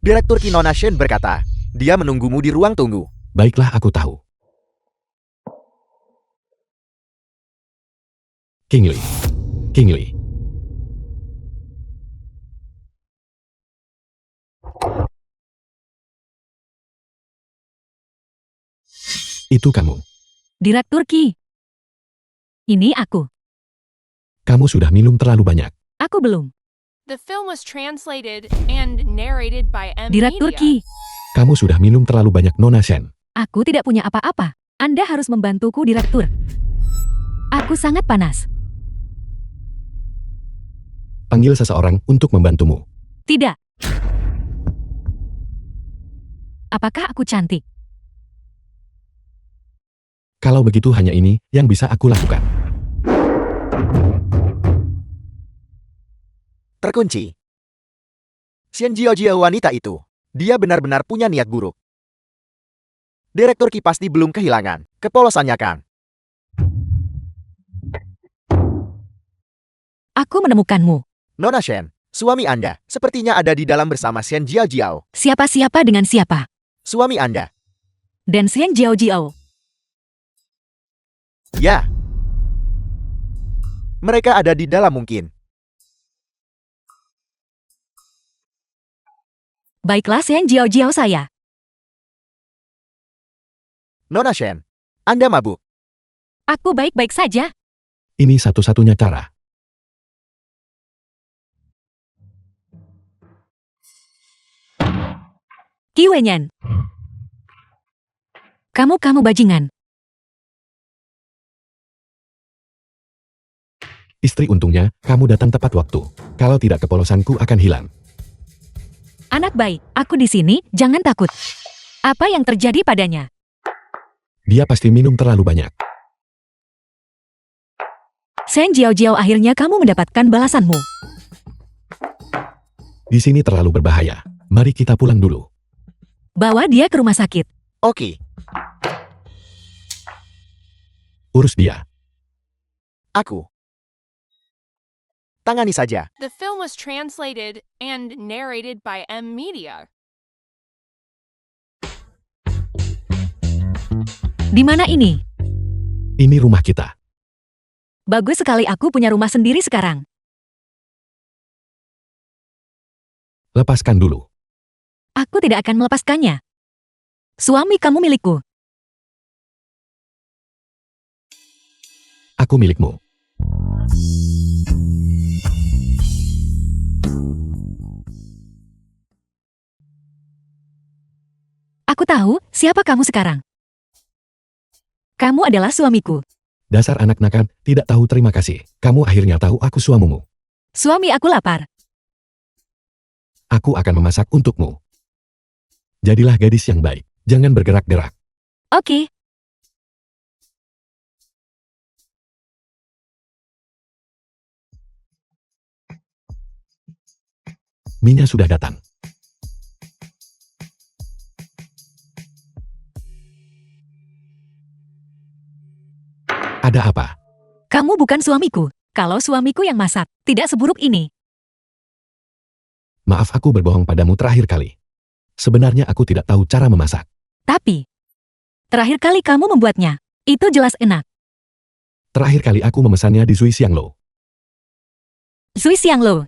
Direktur Ki Nona Shen berkata, dia menunggumu di ruang tunggu. Baiklah, aku tahu. Qingli. Qingli. Itu kamu. Direktur Ki. Ini aku. Kamu sudah minum terlalu banyak. Aku belum. The film was translated and narrated by M. Direktur Media. Ki. Kamu sudah minum terlalu banyak, Nona Shen. Aku tidak punya apa-apa. Anda harus membantuku, Direktur. Aku sangat panas. Panggil seseorang untuk membantumu. Tidak. Apakah aku cantik? Kalau begitu hanya ini yang bisa aku lakukan. Terkunci. Xian Jiao wanita itu, dia benar-benar punya niat buruk. Direktur Ki pasti belum kehilangan kepolosannya kan? Aku menemukanmu. Nona Shen, suami Anda sepertinya ada di dalam bersama Xian Jiao. Siapa-siapa dengan siapa? Suami Anda. Dan Xian Jiao. Ya. Mereka ada di dalam mungkin. Baiklah, Xian Jiao saya. Nona Shen, Anda mabuk. Aku baik-baik saja. Ini satu-satunya cara. Qi Wenyan. Kamu bajingan. Istri, untungnya, kamu datang tepat waktu. Kalau tidak, kepolosanku akan hilang. Anak baik, aku di sini, jangan takut. Apa yang terjadi padanya? Dia pasti minum terlalu banyak. Shen Jiao, akhirnya kamu mendapatkan balasanmu. Di sini terlalu berbahaya. Mari kita pulang dulu. Bawa dia ke rumah sakit. Oke, Urus dia. aku. Tangani saja. The film was translated and narrated by M Media. Di mana ini? Ini rumah kita. Bagus sekali, aku punya rumah sendiri sekarang. Lepaskan dulu. Aku tidak akan melepaskannya. Suami kamu milikku. Aku milikmu. Aku tahu siapa kamu sekarang. Kamu adalah suamiku. Dasar anak nakal, tidak tahu terima kasih. Kamu akhirnya tahu aku suamimu. Suami aku lapar. Aku akan memasak untukmu. Jadilah gadis yang baik. Jangan bergerak-gerak. Oke. Minyak sudah datang. Ada apa? Kamu bukan suamiku. Kalau suamiku yang masak, tidak seburuk ini. Maaf, aku berbohong padamu terakhir kali. Sebenarnya aku tidak tahu cara memasak. Tapi, terakhir kali kamu membuatnya. Itu jelas enak. Terakhir kali aku memesannya di Zui Xianglo. Zui Xianglo.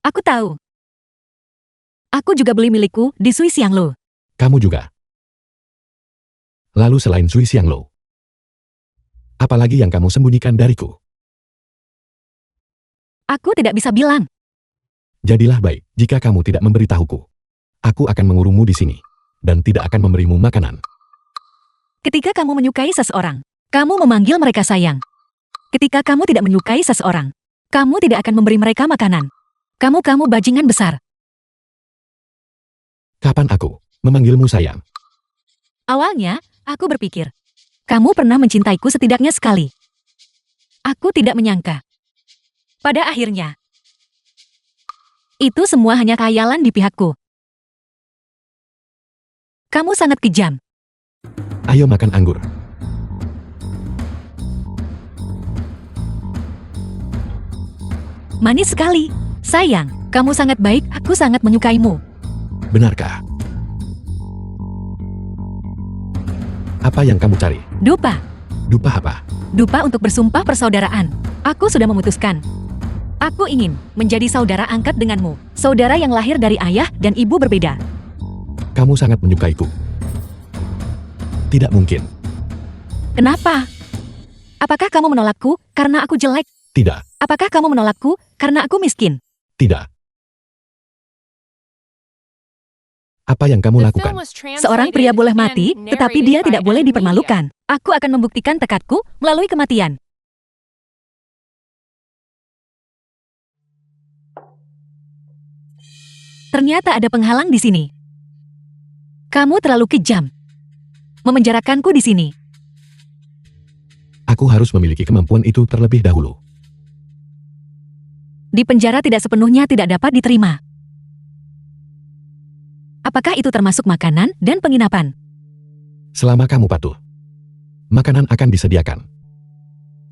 Aku tahu. Aku juga beli milikku di Zui Xianglo. Kamu juga. Lalu selain Zui Xianglo, apalagi yang kamu sembunyikan dariku? Aku tidak bisa bilang. Jadilah baik jika kamu tidak memberitahuku. Aku akan mengurungmu di sini dan tidak akan memberimu makanan. Ketika kamu menyukai seseorang, kamu memanggil mereka sayang. Ketika kamu tidak menyukai seseorang, kamu tidak akan memberi mereka makanan. Kamu bajingan besar. Kapan aku memanggilmu sayang? Awalnya, aku berpikir, kamu pernah mencintaiku setidaknya sekali. Aku tidak menyangka. Pada akhirnya, itu semua hanya khayalan di pihakku. Kamu sangat kejam. Ayo makan anggur. Manis sekali. Sayang, kamu sangat baik, aku sangat menyukaimu. Benarkah? Apa yang kamu cari? Dupa. Dupa apa? Dupa untuk bersumpah persaudaraan. Aku sudah memutuskan. Aku ingin menjadi saudara angkat denganmu. Saudara yang lahir dari ayah dan ibu berbeda. Kamu sangat menyukaiku. Tidak mungkin. Kenapa? Apakah kamu menolakku karena aku jelek? Tidak. Apakah kamu menolakku karena aku miskin? Tidak. Apa yang kamu The lakukan? film was translated Seorang pria boleh mati, and tetapi narrated dia by tidak boleh M Media. dipermalukan. Aku akan membuktikan tekadku melalui kematian. Ternyata ada penghalang di sini. Kamu terlalu kejam. Memenjarakanku di sini. Aku harus memiliki kemampuan itu terlebih dahulu. Di penjara tidak sepenuhnya tidak dapat diterima. Apakah itu termasuk makanan dan penginapan? Selama kamu patuh, makanan akan disediakan.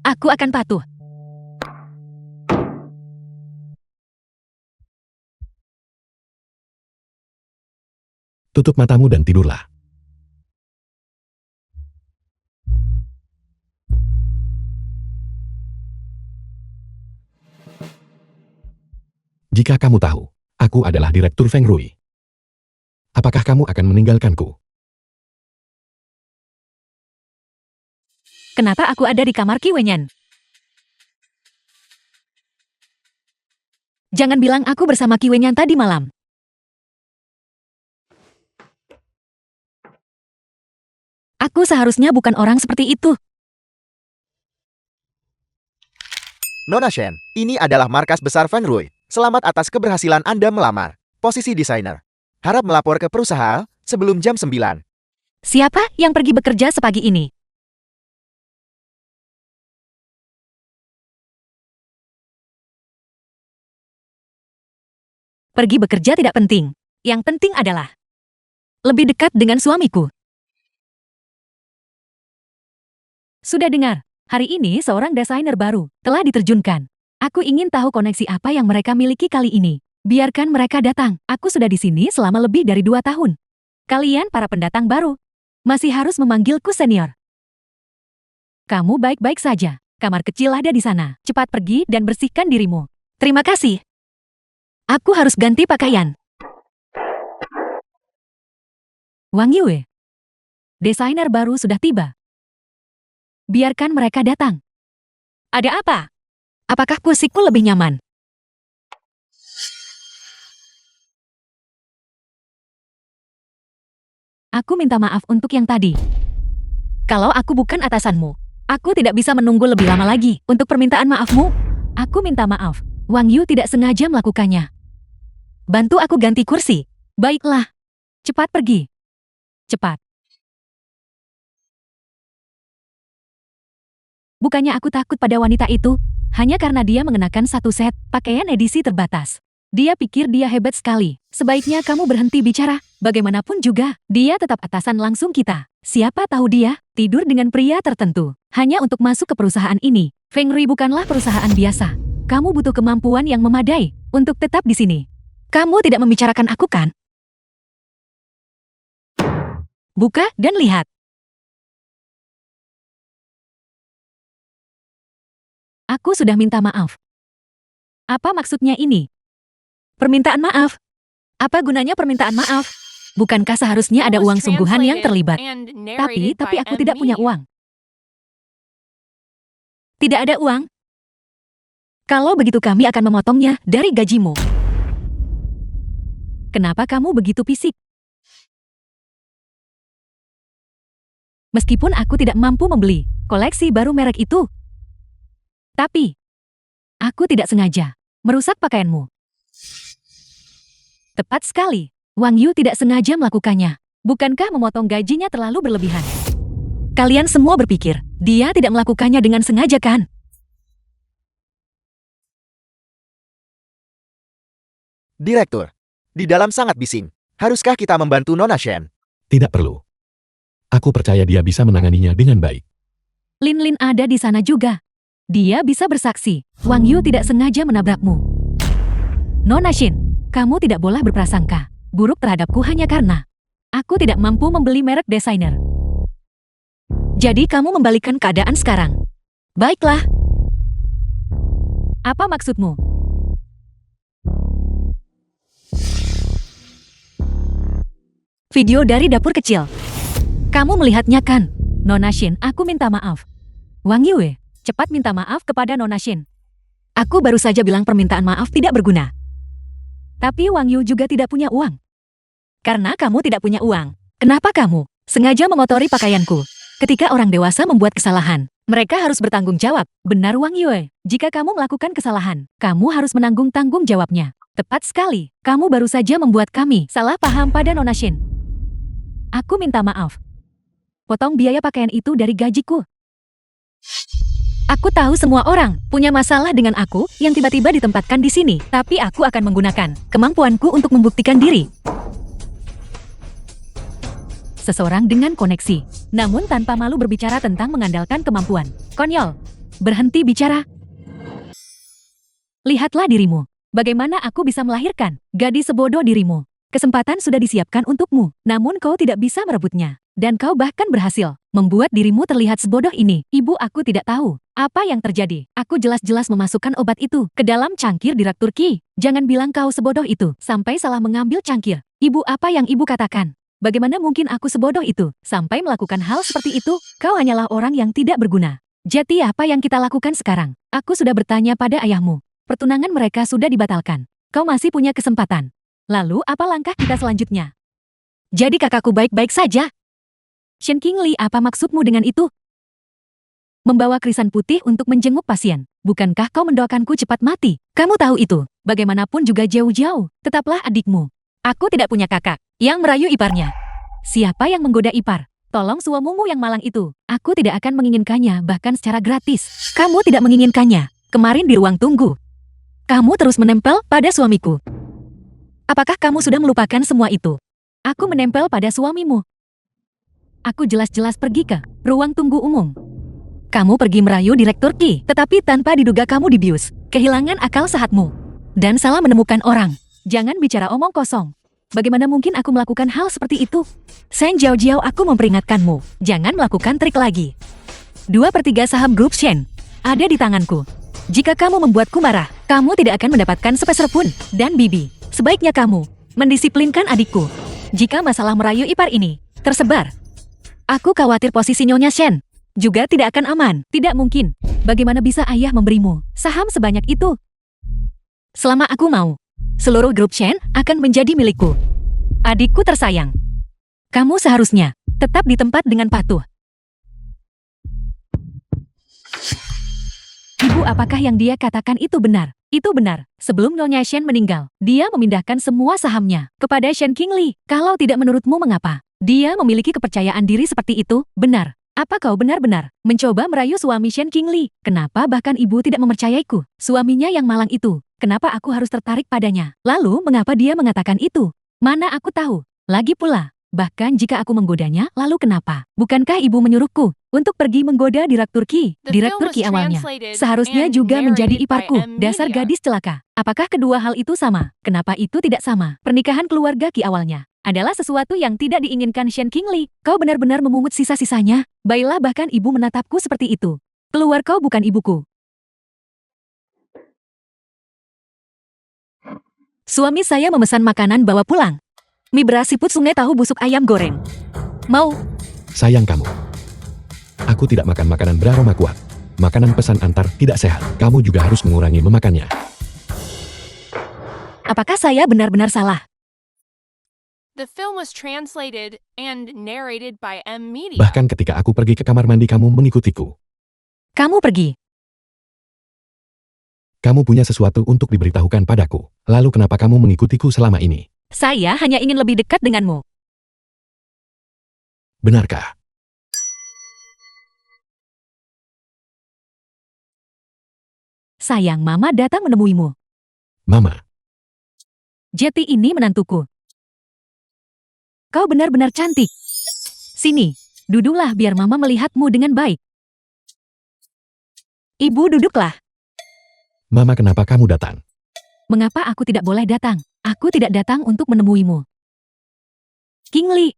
Aku akan patuh. Tutup matamu dan tidurlah. Jika kamu tahu, aku adalah Direktur Feng Rui. Apakah kamu akan meninggalkanku? Kenapa aku ada di kamar Qi Wenyan? Jangan bilang aku bersama Qi Wenyan tadi malam. Aku seharusnya bukan orang seperti itu. Nona Shen, ini adalah markas besar Feng Rui. Selamat atas keberhasilan Anda melamar posisi desainer. Harap melapor ke perusahaan sebelum jam 9. Siapa yang pergi bekerja sepagi ini? Pergi bekerja tidak penting. Yang penting adalah lebih dekat dengan suamiku. Sudah dengar, hari ini seorang desainer baru telah diterjunkan. Aku ingin tahu koneksi apa yang mereka miliki kali ini. Biarkan mereka datang. Aku sudah di sini selama lebih dari 2 tahun. Kalian para pendatang baru masih harus memanggilku senior. Kamu baik-baik saja. Kamar kecil ada di sana. Cepat pergi dan bersihkan dirimu. Terima kasih. Aku harus ganti pakaian. Wang Yue, desainer baru sudah tiba. Biarkan mereka datang. Ada apa? Apakah kursiku lebih nyaman? Aku minta maaf untuk yang tadi. Kalau aku bukan atasanmu, aku tidak bisa menunggu lebih lama lagi untuk permintaan maafmu. Aku minta maaf. Wang Yu tidak sengaja melakukannya. Bantu aku ganti kursi. Baiklah. Cepat pergi. Cepat. Bukannya aku takut pada wanita itu, hanya karena dia mengenakan satu set pakaian edisi terbatas. Dia pikir dia hebat sekali. Sebaiknya kamu berhenti bicara. Bagaimanapun juga, dia tetap atasan langsung kita. Siapa tahu dia tidur dengan pria tertentu hanya untuk masuk ke perusahaan ini. Feng Rui bukanlah perusahaan biasa. Kamu butuh kemampuan yang memadai untuk tetap di sini. Kamu tidak membicarakan aku kan? Buka dan lihat. Aku sudah minta maaf. Apa maksudnya ini? Permintaan maaf? Apa gunanya permintaan maaf? Bukankah seharusnya ada uang sungguhan yang terlibat? Tapi aku tidak punya uang. Tidak ada uang? Kalau begitu kami akan memotongnya dari gajimu. Kenapa kamu begitu fisik? Meskipun aku tidak mampu membeli koleksi baru merek itu. Tapi, aku tidak sengaja merusak pakaianmu. Tepat sekali, Wang Yu tidak sengaja melakukannya. Bukankah memotong gajinya terlalu berlebihan? Kalian semua berpikir, dia tidak melakukannya dengan sengaja kan? Direktur, di dalam sangat bising. Haruskah kita membantu Nona Shen? Tidak perlu. Aku percaya dia bisa menanganinya dengan baik. Lin Lin ada di sana juga. Dia bisa bersaksi, Wang Yu tidak sengaja menabrakmu. Nona Shin, kamu tidak boleh berprasangka buruk terhadapku hanya karena aku tidak mampu membeli merek desainer. Jadi kamu membalikkan keadaan sekarang. Baiklah. Apa maksudmu? Video dari dapur kecil. Kamu melihatnya kan? Nona Shin, aku minta maaf. Wang Yue, cepat minta maaf kepada Nona Shin. Aku baru saja bilang permintaan maaf tidak berguna. Tapi Wang Yu juga tidak punya uang. Karena kamu tidak punya uang, kenapa kamu sengaja mengotori pakaianku? Ketika orang dewasa membuat kesalahan, mereka harus bertanggung jawab. Benar Wang Yue, jika kamu melakukan kesalahan, kamu harus menanggung tanggung jawabnya. Tepat sekali, kamu baru saja membuat kami salah paham pada Nona Shin. Aku minta maaf. Potong biaya pakaian itu dari gajiku. Aku tahu semua orang punya masalah dengan aku yang tiba-tiba ditempatkan di sini, tapi aku akan menggunakan kemampuanku untuk membuktikan diri. Seseorang dengan koneksi, namun tanpa malu berbicara tentang mengandalkan kemampuan. Konyol, berhenti bicara. Lihatlah dirimu. Bagaimana aku bisa melahirkan gadis sebodoh dirimu? Kesempatan sudah disiapkan untukmu, namun kau tidak bisa merebutnya. Dan kau bahkan berhasil membuat dirimu terlihat sebodoh ini. Ibu, aku tidak tahu apa yang terjadi. Aku jelas-jelas memasukkan obat itu ke dalam cangkir Direktur Qi. Jangan bilang kau sebodoh itu sampai salah mengambil cangkir. Ibu, apa yang ibu katakan? Bagaimana mungkin aku sebodoh itu sampai melakukan hal seperti itu? Kau hanyalah orang yang tidak berguna. Jadi apa yang kita lakukan sekarang? Aku sudah bertanya pada ayahmu. Pertunangan mereka sudah dibatalkan. Kau masih punya kesempatan. Lalu apa langkah kita selanjutnya? Jadi kakakku baik-baik saja? Shen Qingli, apa maksudmu dengan itu? Membawa krisan putih untuk menjenguk pasien. Bukankah kau mendoakanku cepat mati? Kamu tahu itu. Bagaimanapun juga jauh-jauh. Tetaplah adikmu. Aku tidak punya kakak yang merayu iparnya. Siapa yang menggoda ipar? Tolong suamumu yang malang itu. Aku tidak akan menginginkannya bahkan secara gratis. Kamu tidak menginginkannya. Kemarin di ruang tunggu. Kamu terus menempel pada suamiku. Apakah kamu sudah melupakan semua itu? Aku menempel pada suamimu. Aku jelas-jelas pergi ke ruang tunggu umum. Kamu pergi merayu Direktur Ki, tetapi tanpa diduga kamu dibius, kehilangan akal sehatmu, dan salah menemukan orang. Jangan bicara omong kosong. Bagaimana mungkin aku melakukan hal seperti itu? Shen Jiao, aku memperingatkanmu, jangan melakukan trik lagi. 2/3 saham grup Shen ada di tanganku. Jika kamu membuatku marah, kamu tidak akan mendapatkan sepeser pun. Dan Bibi, sebaiknya kamu mendisiplinkan adikku. Jika masalah merayu ipar ini tersebar, aku khawatir posisi Nyonya Shen juga tidak akan aman. Tidak mungkin. Bagaimana bisa ayah memberimu saham sebanyak itu? Selama aku mau, seluruh grup Shen akan menjadi milikku. Adikku tersayang, kamu seharusnya tetap di tempat dengan patuh. Ibu, apakah yang dia katakan itu benar? Itu benar. Sebelum Nyonya Shen meninggal, dia memindahkan semua sahamnya kepada Shen Qingli. Kalau tidak, menurutmu mengapa dia memiliki kepercayaan diri seperti itu? Benar. Apa kau benar-benar mencoba merayu suami Shen Qingli? Kenapa bahkan ibu tidak mempercayaiku? Suaminya yang malang itu. Kenapa aku harus tertarik padanya? Lalu mengapa dia mengatakan itu? Mana aku tahu. Lagi pula, bahkan jika aku menggodanya, lalu kenapa? Bukankah ibu menyuruhku untuk pergi menggoda Direktur Ki? Direktur Ki awalnya seharusnya juga menjadi iparku. Dasar gadis celaka. Apakah kedua hal itu sama? Kenapa itu tidak sama? Pernikahan keluarga Ki awalnya adalah sesuatu yang tidak diinginkan Shen Qingli. Kau benar-benar memungut sisa-sisanya. Baiklah, bahkan ibu menatapku seperti itu. Keluar, kau bukan ibuku. Suami saya memesan makanan bawa pulang. Mie beras siput sungai tahu busuk ayam goreng. Mau? Sayang kamu. Aku tidak makan makanan beraroma kuat. Makanan pesan antar tidak sehat. Kamu juga harus mengurangi memakannya. Apakah saya benar-benar salah? The film was translated and narrated by M Media. Bahkan ketika aku pergi ke kamar mandi, kamu mengikutiku. Kamu pergi. Kamu punya sesuatu untuk diberitahukan padaku. Lalu kenapa kamu mengikutiku selama ini? Saya hanya ingin lebih dekat denganmu. Benarkah? Sayang, Mama datang menemuimu. Mama, Jeti ini menantuku. Kau benar-benar cantik. Sini, duduklah biar Mama melihatmu dengan baik. Ibu, duduklah. Mama, kenapa kamu datang? Mengapa aku tidak boleh datang? Aku tidak datang untuk menemuimu. Qingli,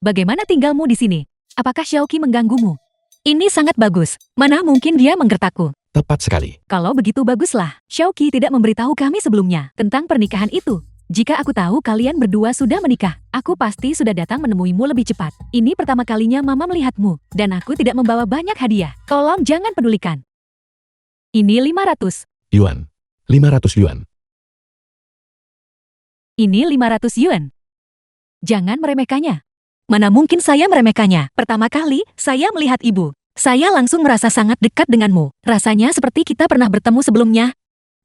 bagaimana tinggalmu di sini? Apakah Xiaoqi mengganggumu? Ini sangat bagus. Mana mungkin dia menggertakku? Tepat sekali. Kalau begitu baguslah. Xiaoqi tidak memberitahu kami sebelumnya tentang pernikahan itu. Jika aku tahu kalian berdua sudah menikah, aku pasti sudah datang menemuimu lebih cepat. Ini pertama kalinya Mama melihatmu, dan aku tidak membawa banyak hadiah. Tolong jangan pedulikan. Ini 500. Yuan. 500 yuan. Ini 500 yuan. Jangan meremehkannya. Mana mungkin saya meremehkannya? Pertama kali saya melihat ibu, saya langsung merasa sangat dekat denganmu. Rasanya seperti kita pernah bertemu sebelumnya.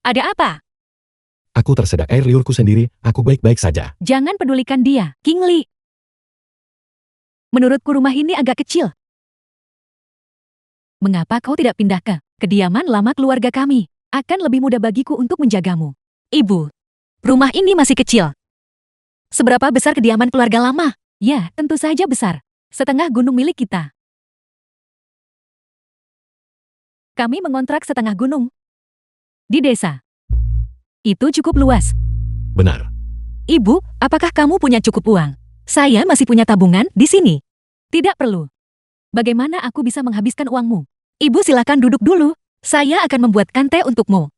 Ada apa? Aku tersedak air liurku sendiri, aku baik-baik saja. Jangan pedulikan dia, Qingli. Menurutku rumah ini agak kecil. Mengapa kau tidak pindah ke kediaman lama keluarga kami? Akan lebih mudah bagiku untuk menjagamu. Ibu, rumah ini masih kecil. Seberapa besar kediaman keluarga lama? Ya, tentu saja besar. Setengah gunung milik kita. Kami mengontrak setengah gunung di desa. Itu cukup luas. Benar. Ibu, apakah kamu punya cukup uang? Saya masih punya tabungan di sini. Tidak perlu. Bagaimana aku bisa menghabiskan uangmu? Ibu, silakan duduk dulu. Saya akan membuatkan teh untukmu.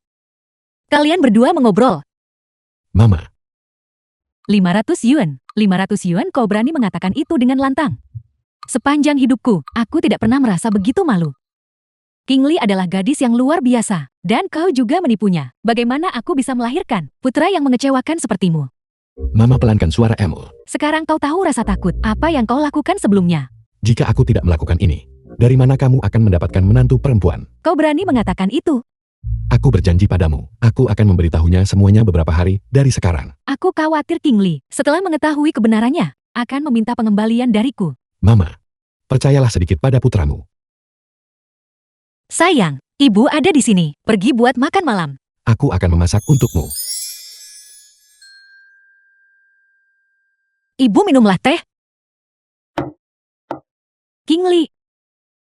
Kalian berdua mengobrol. Mama, 500 yuan. 500 yuan, kau berani mengatakan itu dengan lantang. Sepanjang hidupku, aku tidak pernah merasa begitu malu. Qingli adalah gadis yang luar biasa, dan kau juga menipunya. Bagaimana aku bisa melahirkan putra yang mengecewakan sepertimu? Mama pelankan suara Emil. Sekarang kau tahu rasa takut apa yang kau lakukan sebelumnya. Jika aku tidak melakukan ini, dari mana kamu akan mendapatkan menantu perempuan? Kau berani mengatakan itu? Aku berjanji padamu, aku akan memberitahunya semuanya beberapa hari dari sekarang. Aku khawatir King Li, setelah mengetahui kebenarannya, akan meminta pengembalian dariku. Mama, percayalah sedikit pada putramu. Sayang, ibu ada di sini. Pergi buat makan malam. Aku akan memasak untukmu. Ibu minumlah teh. King Li,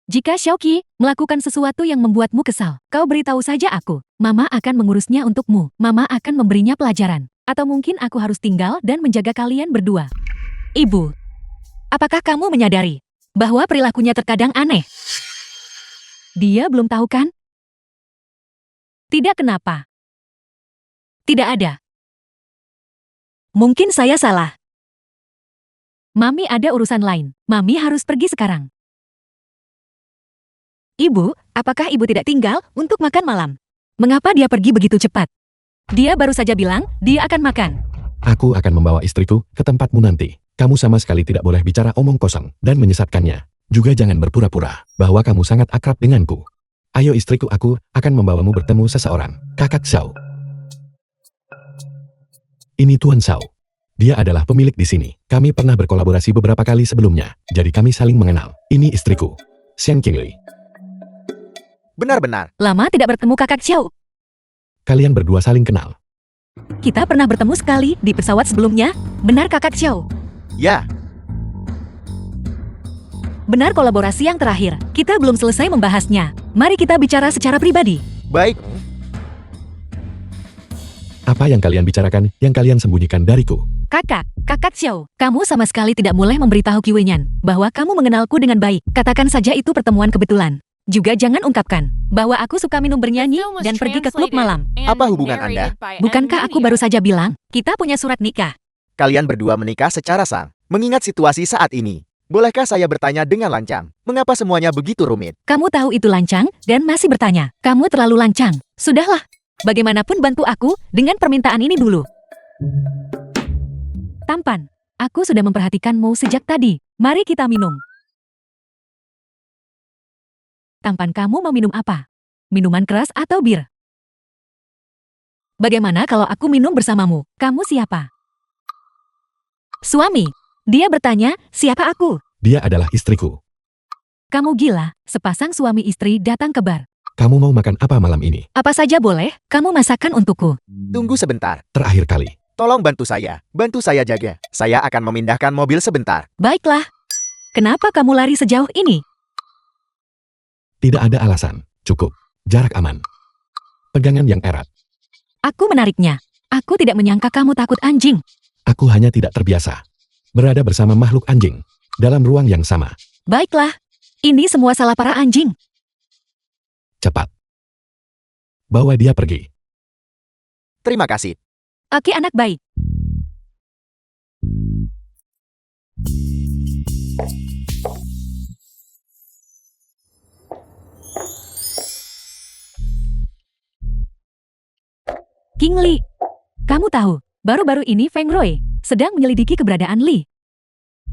jika Xiaoqi melakukan sesuatu yang membuatmu kesal, kau beritahu saja aku. Mama akan mengurusnya untukmu. Mama akan memberinya pelajaran. Atau mungkin aku harus tinggal dan menjaga kalian berdua. Ibu, apakah kamu menyadari bahwa perilakunya terkadang aneh? Dia belum tahu kan? Tidak kenapa. Tidak ada. Mungkin saya salah. Mami ada urusan lain. Mami harus pergi sekarang. Ibu, apakah ibu tidak tinggal untuk makan malam? Mengapa dia pergi begitu cepat? Dia baru saja bilang dia akan makan. Aku akan membawa istriku ke tempatmu nanti. Kamu sama sekali tidak boleh bicara omong kosong dan menyesatkannya. Juga jangan berpura-pura bahwa kamu sangat akrab denganku. Ayo istriku, aku akan membawamu bertemu seseorang. Kakak Xiao. Ini Tuan Xiao. Dia adalah pemilik di sini. Kami pernah berkolaborasi beberapa kali sebelumnya. Jadi kami saling mengenal. Ini istriku, Shen Qingli. Benar-benar. Lama tidak bertemu kakak Xiao. Kalian berdua saling kenal. Kita pernah bertemu sekali di pesawat sebelumnya. Benar kakak Xiao? Ya, Benar kolaborasi yang terakhir. Kita belum selesai membahasnya. Mari kita bicara secara pribadi. baik. Apa yang kalian bicarakan yang kalian sembunyikan dariku? Kakak Xiao, kamu sama sekali tidak boleh memberitahu Qi Wenyan bahwa kamu mengenalku dengan baik. Katakan saja itu pertemuan kebetulan. Juga jangan ungkapkan bahwa aku suka minum bernyanyi Film was dan pergi ke klub translated malam. and Apa hubungan narrated Anda? by Bukankah aku NVIDIA. baru saja bilang, kita punya surat nikah? Kalian berdua menikah secara sah. Mengingat situasi saat ini, bolehkah saya bertanya dengan lancang? Mengapa semuanya begitu rumit? Kamu tahu itu lancang dan masih bertanya. Kamu terlalu lancang. Sudahlah. Bagaimanapun bantu aku dengan permintaan ini dulu. Tampan, aku sudah memperhatikanmu sejak tadi. Mari kita minum. Tampan, kamu mau minum apa? Minuman keras atau bir? Bagaimana kalau aku minum bersamamu? Kamu siapa? Suami. Dia bertanya, siapa aku? Dia adalah istriku. Kamu gila, sepasang suami istri datang ke bar. Kamu mau makan apa malam ini? Apa saja boleh, kamu masakan untukku. Tunggu sebentar. Terakhir kali. Tolong bantu saya. Bantu saya jaga. Saya akan memindahkan mobil sebentar. Baiklah. Kenapa kamu lari sejauh ini? Tidak ada alasan. Cukup. Jarak aman. Pegangan yang erat. Aku menariknya. Aku tidak menyangka kamu takut anjing. Aku hanya tidak terbiasa berada bersama makhluk anjing dalam ruang yang sama. Baiklah. Ini semua salah para anjing. Cepat. Bawa dia pergi. Terima kasih. Oke, anak baik. King Li, kamu tahu, baru-baru ini Feng Rui sedang menyelidiki keberadaan Li.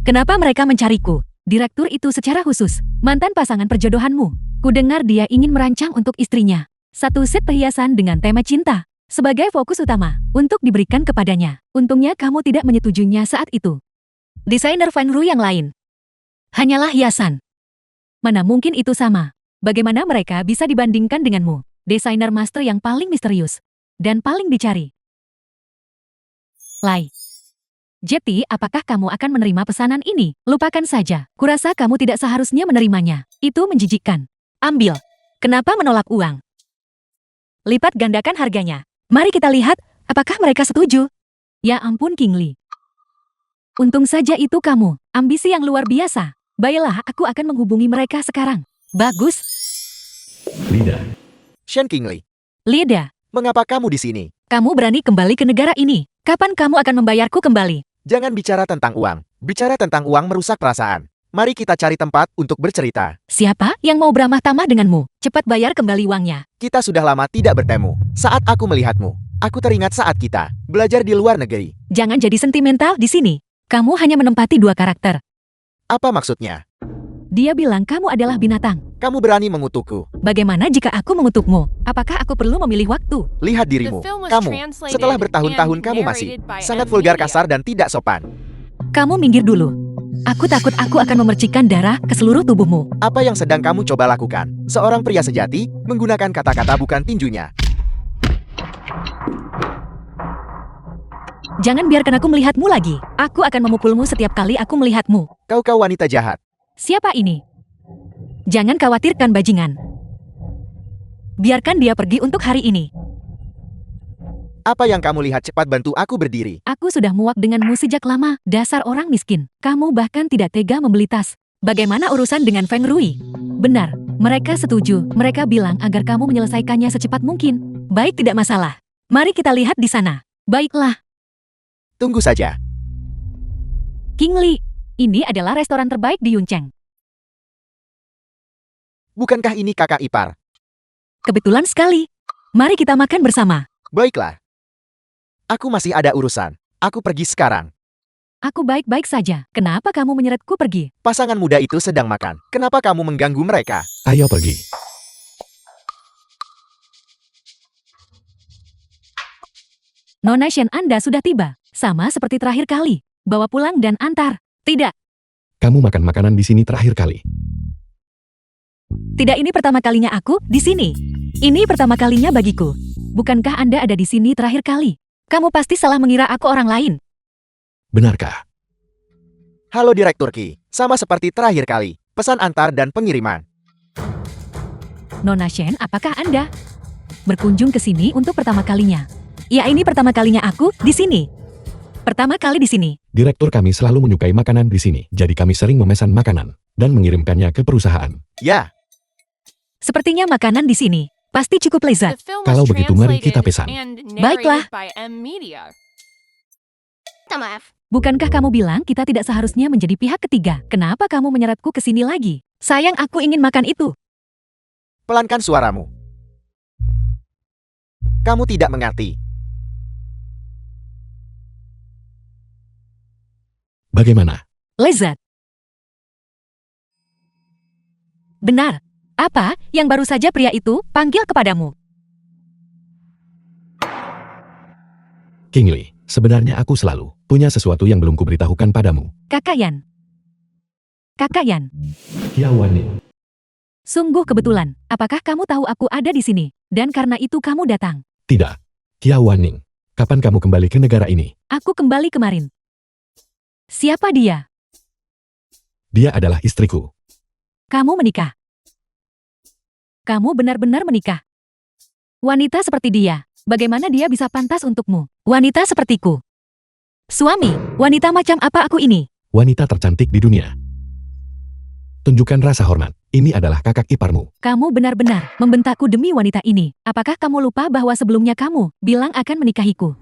Kenapa mereka mencariku? Direktur itu secara khusus, mantan pasangan perjodohanmu. Kudengar dia ingin merancang untuk istrinya satu set perhiasan dengan tema cinta sebagai fokus utama untuk diberikan kepadanya. Untungnya kamu tidak menyetujuinya saat itu. Desainer Feng Rui yang lain hanyalah hiasan. Mana mungkin itu sama? Bagaimana mereka bisa dibandingkan denganmu? Desainer master yang paling misterius dan paling dicari. Lai. Jetty, apakah kamu akan menerima pesanan ini? Lupakan saja. Kurasa kamu tidak seharusnya menerimanya. Itu menjijikkan. Ambil. Kenapa menolak uang? Lipat gandakan harganya. Mari kita lihat, apakah mereka setuju? Ya ampun King Li. Untung saja itu kamu. Ambisi yang luar biasa. Baiklah, aku akan menghubungi mereka sekarang. Bagus. Lidah. Shen Qingli, Lida, mengapa kamu di sini? kamu berani kembali ke negara ini. Kapan kamu akan membayarku kembali? Jangan bicara tentang uang. Bicara tentang uang merusak perasaan. Mari kita cari tempat untuk bercerita. Siapa yang mau beramah tamah denganmu? Cepat bayar kembali uangnya. Kita sudah lama tidak bertemu. Saat aku melihatmu, aku teringat saat kita belajar di luar negeri. Jangan jadi sentimental di sini. Kamu hanya menempati dua karakter. Apa maksudnya? Dia bilang kamu adalah binatang. Kamu berani mengutukku. Bagaimana jika aku mengutukmu? Apakah aku perlu memilih waktu? Lihat dirimu. Kamu, setelah bertahun-tahun kamu masih sangat vulgar, kasar, dan tidak sopan. Kamu minggir dulu. Aku takut aku akan memercikkan darah ke seluruh tubuhmu. Apa yang sedang kamu coba lakukan? Seorang pria sejati menggunakan kata-kata bukan tinjunya. Jangan biarkan aku melihatmu lagi. Aku akan memukulmu setiap kali aku melihatmu. Kau wanita jahat. Siapa ini? Jangan khawatirkan bajingan. Biarkan dia pergi untuk hari ini. Apa yang kamu lihat? Cepat bantu aku berdiri. Aku sudah muak denganmu sejak lama, dasar orang miskin. Kamu bahkan tidak tega membeli tas. Bagaimana urusan dengan Feng Rui? Benar, mereka setuju. Mereka bilang agar kamu menyelesaikannya secepat mungkin. Baik, tidak masalah. Mari kita lihat di sana. Baiklah. Tunggu saja. King Li, ini adalah restoran terbaik di Yuncheng. Bukankah ini kakak ipar? Kebetulan sekali. Mari kita makan bersama. Baiklah. Aku masih ada urusan. Aku pergi sekarang. Aku baik-baik saja. Kenapa kamu menyeretku pergi? Pasangan muda itu sedang makan. Kenapa kamu mengganggu mereka? Ayo pergi. Nona Shen, Anda sudah tiba. Sama seperti terakhir kali. Bawa pulang dan antar. Tidak. Kamu makan makanan di sini terakhir kali. Tidak, ini pertama kalinya aku di sini. Ini pertama kalinya bagiku. Bukankah Anda ada di sini terakhir kali? Kamu pasti salah mengira aku orang lain. Benarkah? Halo Direktur Qi. Sama seperti terakhir kali. Pesan antar dan pengiriman. Nona Shen, apakah Anda berkunjung ke sini untuk pertama kalinya? Ya, ini pertama kalinya aku di sini. Pertama kali di sini. Direktur kami selalu menyukai makanan di sini, jadi kami sering memesan makanan dan mengirimkannya ke perusahaan. Ya, Sepertinya makanan di sini pasti cukup The lezat. film Kalau was begitu, mari kita translated pesan. and Baiklah. narrated by M Media. Bukankah kamu bilang kita tidak seharusnya menjadi pihak ketiga? Kenapa kamu menyeretku ke sini lagi? Sayang, aku ingin makan itu. pelankan suaramu. Kamu tidak mengerti. Bagaimana? Lezat. Benar. Apa yang baru saja pria itu panggil kepadamu? King Li, sebenarnya aku selalu punya sesuatu yang belum kuberitahukan padamu. Kakak Yan. Kakak Yan. Kiawani. Sungguh kebetulan. Apakah kamu tahu aku ada di sini? Dan karena itu kamu datang. Tidak. Kiawaning. Kapan kamu kembali ke negara ini? Aku kembali kemarin. Siapa dia? Dia adalah istriku. Kamu menikah. Kamu benar-benar menikah. Wanita seperti dia, bagaimana dia bisa pantas untukmu? Wanita sepertiku. Suami, wanita macam apa aku ini? Wanita tercantik di dunia. Tunjukkan rasa hormat. Ini adalah kakak iparmu. Kamu benar-benar membentakku demi wanita ini. Apakah kamu lupa bahwa sebelumnya kamu bilang akan menikahiku?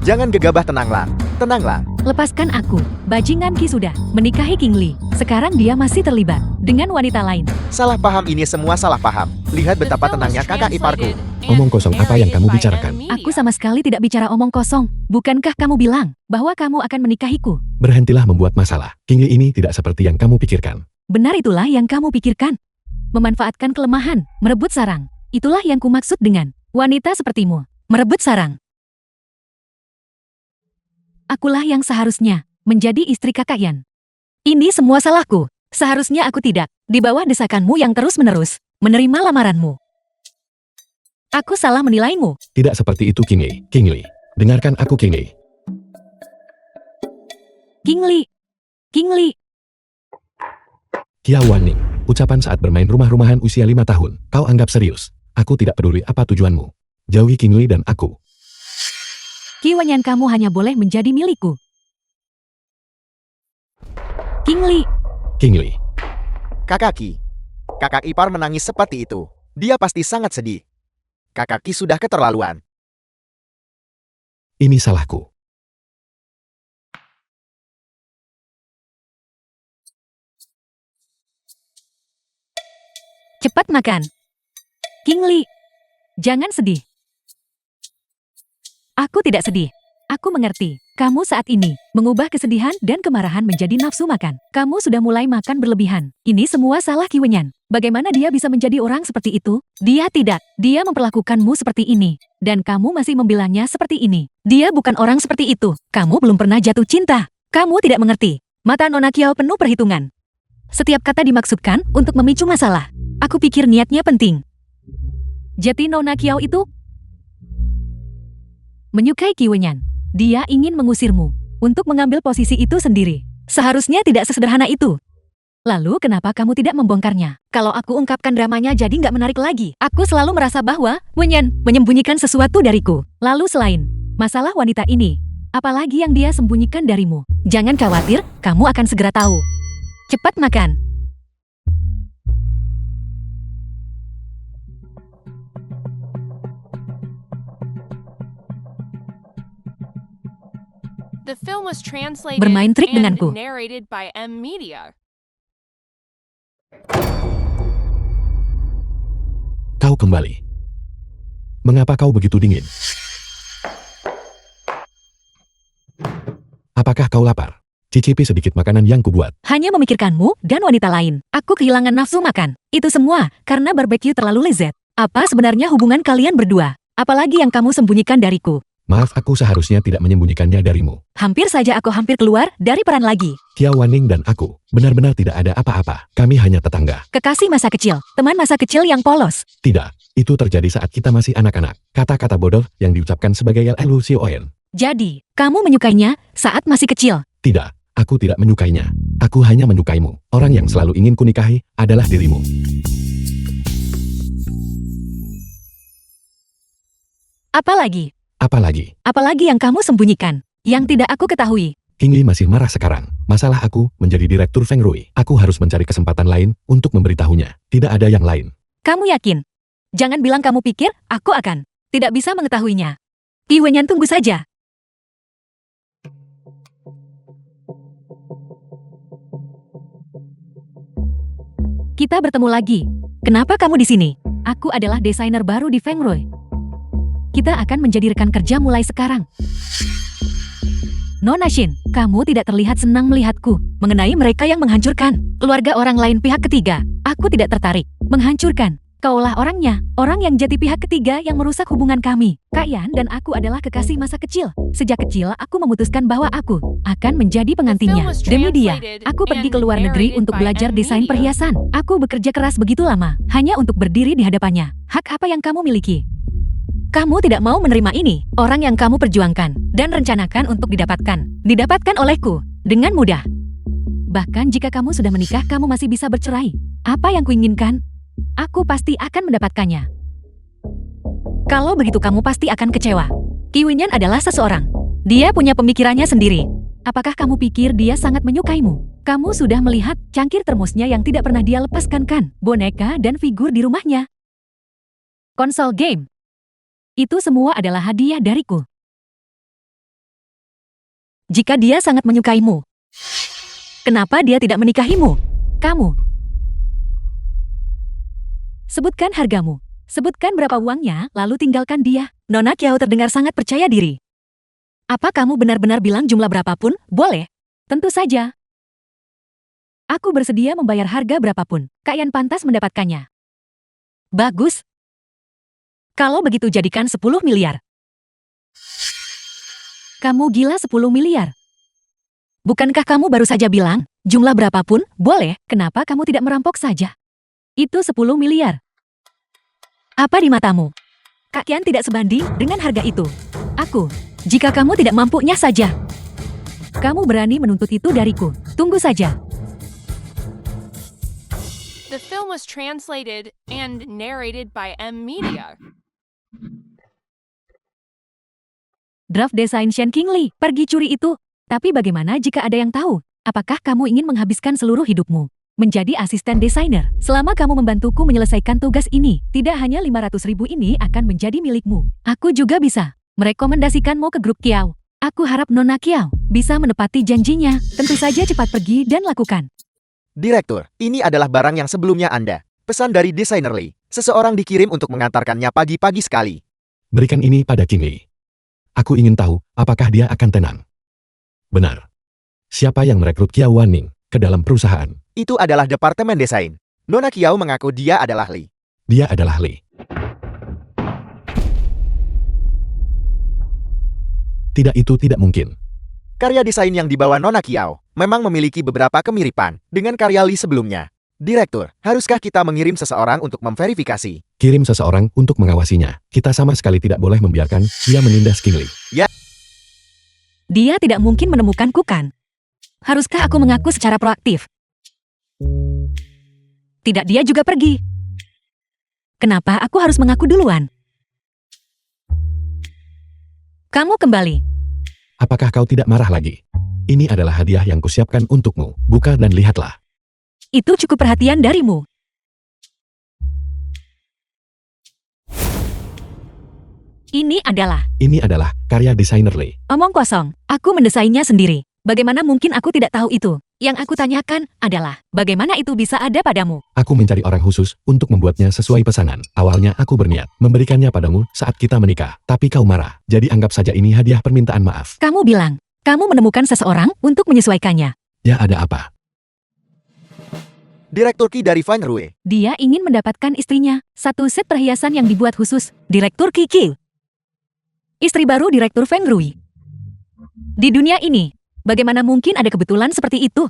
Jangan gegabah, tenanglah. Tenanglah. Lepaskan aku. Bajingan Qi sudah menikahi King Li. Sekarang dia masih terlibat dengan wanita lain. Salah paham, ini semua salah paham. Lihat The betapa film was tenangnya kakak iparku. translated and Omong kosong apa yang kamu narrated by bicarakan? M Media. Aku sama sekali tidak bicara omong kosong. Bukankah kamu bilang bahwa kamu akan menikahiku? Berhentilah membuat masalah. King Li ini tidak seperti yang kamu pikirkan. Benar, itulah yang kamu pikirkan. Memanfaatkan kelemahan, merebut sarang. Itulah yang kumaksud dengan wanita sepertimu. Merebut sarang. Akulah yang seharusnya menjadi istri kakak Yan. Ini semua salahku. Seharusnya aku tidak di bawah desakanmu yang terus-menerus menerima lamaranmu. Aku salah menilaimu. Tidak seperti itu, King Li. King Li. Dengarkan aku, King Li. King Li. King Li. Kiawaning. Ucapan saat bermain rumah-rumahan usia 5 tahun. Kau anggap serius? Aku tidak peduli apa tujuanmu. Jauhi King Li dan aku. Qi Wenyan, kamu hanya boleh menjadi milikku. King Li. King Li. Kakak Qi. Kakak ipar menangis seperti itu. Dia pasti sangat sedih. Kakak Qi sudah keterlaluan. Ini salahku. Cepat makan. King Li. Jangan sedih. Aku tidak sedih. Aku mengerti. Kamu saat ini mengubah kesedihan dan kemarahan menjadi nafsu makan. Kamu sudah mulai makan berlebihan. Ini semua salah Qi Wenyan. Bagaimana dia bisa menjadi orang seperti itu? Dia tidak. Dia memperlakukanmu seperti ini. Dan kamu masih membilangnya seperti ini. Dia bukan orang seperti itu. Kamu belum pernah jatuh cinta. Kamu tidak mengerti. Mata Nona Qiao penuh perhitungan. Setiap kata dimaksudkan untuk memicu masalah. Aku pikir niatnya penting. Jadi Nona Qiao itu menyukai Qi Wenyan. Dia ingin mengusirmu untuk mengambil posisi itu sendiri. Seharusnya tidak sesederhana itu. Lalu kenapa kamu tidak membongkarnya? Kalau aku ungkapkan dramanya jadi nggak menarik lagi. Aku selalu merasa bahwa Wenyan menyembunyikan sesuatu dariku. Lalu selain masalah wanita ini, apalagi yang dia sembunyikan darimu? Jangan khawatir, kamu akan segera tahu. Cepat makan. The film was translated Bermain trik and denganku. narrated by M Media. Kau kembali. Mengapa kau begitu dingin? Apakah kau lapar? Cicipi sedikit makanan yang kubuat. Hanya memikirkanmu dan wanita lain. Aku kehilangan nafsu makan. Itu semua karena barbeque terlalu lezat. Apa sebenarnya hubungan kalian berdua? Apalagi yang kamu sembunyikan dariku? Maaf, aku seharusnya tidak menyembunyikannya darimu. Hampir saja aku hampir keluar dari peran lagi. Qiao Wanning dan aku benar-benar tidak ada apa-apa. Kami hanya tetangga. Kekasih masa kecil, teman masa kecil yang polos. Tidak, itu terjadi saat kita masih anak-anak. Kata-kata bodoh yang diucapkan sebagai Lusioen. Jadi, kamu menyukainya saat masih kecil. Tidak, aku tidak menyukainya. Aku hanya menyukaimu. Orang yang selalu ingin kunikahi adalah dirimu. Apalagi? Apalagi, yang kamu sembunyikan, yang tidak aku ketahui. King Li masih marah sekarang. Masalah aku menjadi direktur Feng Rui. Aku harus mencari kesempatan lain untuk memberitahunya. Tidak ada yang lain. Kamu yakin? Jangan bilang kamu pikir aku akan tidak bisa mengetahuinya. Qi Wenyan, tunggu saja. Kita bertemu lagi. Kenapa kamu di sini? Aku adalah desainer baru di Feng Rui. Kita akan menjadi rekan kerja mulai sekarang. Nona Shin, kamu tidak terlihat senang melihatku. Mengenai mereka yang menghancurkan keluarga orang lain pihak ketiga, aku tidak tertarik. Menghancurkan. Kaulah orangnya, orang yang jadi pihak ketiga yang merusak hubungan kami. Kak Yan dan aku adalah kekasih masa kecil. Sejak kecil aku memutuskan bahwa aku akan menjadi pengantinnya. Demi dia, aku pergi ke luar negeri untuk belajar desain perhiasan. Aku bekerja keras begitu lama, hanya untuk berdiri di hadapannya. Hak apa yang kamu miliki? Kamu tidak mau menerima ini, orang yang kamu perjuangkan dan rencanakan untuk didapatkan olehku dengan mudah. Bahkan jika kamu sudah menikah, kamu masih bisa bercerai. Apa yang kuinginkan? Aku pasti akan mendapatkannya. Kalau begitu kamu pasti akan kecewa. Qi Wenyan adalah seseorang. Dia punya pemikirannya sendiri. Apakah kamu pikir dia sangat menyukaimu? Kamu sudah melihat cangkir termosnya yang tidak pernah dia lepaskan kan? Boneka dan figur di rumahnya. Konsol game. Itu semua adalah hadiah dariku. Jika dia sangat menyukaimu, kenapa dia tidak menikahimu? Kamu. Sebutkan hargamu. Sebutkan berapa uangnya, lalu tinggalkan dia. Nona Qiao terdengar sangat percaya diri. Apa kamu benar-benar bilang jumlah berapapun? Boleh. Tentu saja. Aku bersedia membayar harga berapapun. Kak Yan pantas mendapatkannya. Bagus. Kalau begitu jadikan 10 miliar. Kamu gila 10 miliar. Bukankah kamu baru saja bilang, jumlah berapapun, boleh, kenapa kamu tidak merampok saja? Itu 10 miliar. Apa di matamu? Kak Yan tidak sebanding dengan harga itu. Aku, jika kamu tidak mampunya saja. Kamu berani menuntut itu dariku. Tunggu saja. The film was translated and narrated by M Media. Draft desain Shen Qingli, pergi curi itu. Tapi bagaimana jika ada yang tahu? Apakah kamu ingin menghabiskan seluruh hidupmu menjadi asisten desainer? Selama kamu membantuku menyelesaikan tugas ini, tidak hanya 500.000 ini akan menjadi milikmu. Aku juga bisa merekomendasikanmu ke grup Qiao. Aku harap Nona Qiao bisa menepati janjinya. Tentu saja cepat pergi dan lakukan. Direktur, ini adalah barang yang sebelumnya Anda. Pesan dari desainer Lee. Seseorang dikirim untuk mengantarkannya pagi-pagi sekali. Berikan ini pada King Li. Aku ingin tahu, apakah dia akan tenang. Benar. Siapa yang merekrut Kiao Wanning ke dalam perusahaan? Itu adalah Departemen Desain. Nona Kiao mengaku dia adalah Lee. Dia adalah Lee. Tidak, itu tidak mungkin. Karya desain yang dibawa Nona Kiao memang memiliki beberapa kemiripan dengan karya Lee sebelumnya. Direktur, haruskah kita mengirim seseorang untuk memverifikasi? Kirim seseorang untuk mengawasinya. Kita sama sekali tidak boleh membiarkan dia menindas King Lee. Dia tidak mungkin menemukanku kan? Haruskah aku mengaku secara proaktif? Tidak, dia juga pergi. Kenapa aku harus mengaku duluan? Kamu kembali. Apakah kau tidak marah lagi? Ini adalah hadiah yang kusiapkan untukmu. Buka dan lihatlah. Itu cukup perhatian darimu. Ini adalah karya desainer Lee. omong kosong. Aku mendesainnya sendiri. Bagaimana mungkin aku tidak tahu itu? Yang aku tanyakan adalah, bagaimana itu bisa ada padamu? Aku mencari orang khusus untuk membuatnya sesuai pesanan. Awalnya aku berniat memberikannya padamu saat kita menikah. Tapi kau marah. Jadi anggap saja ini hadiah permintaan maaf. Kamu bilang, kamu menemukan seseorang untuk menyesuaikannya. Ya, ada apa? Direktur Ki dari Feng Rui. Dia ingin mendapatkan istrinya satu set perhiasan yang dibuat khusus. Direktur Kiki. Istri baru Direktur Feng Rui. Di dunia ini, bagaimana mungkin ada kebetulan seperti itu?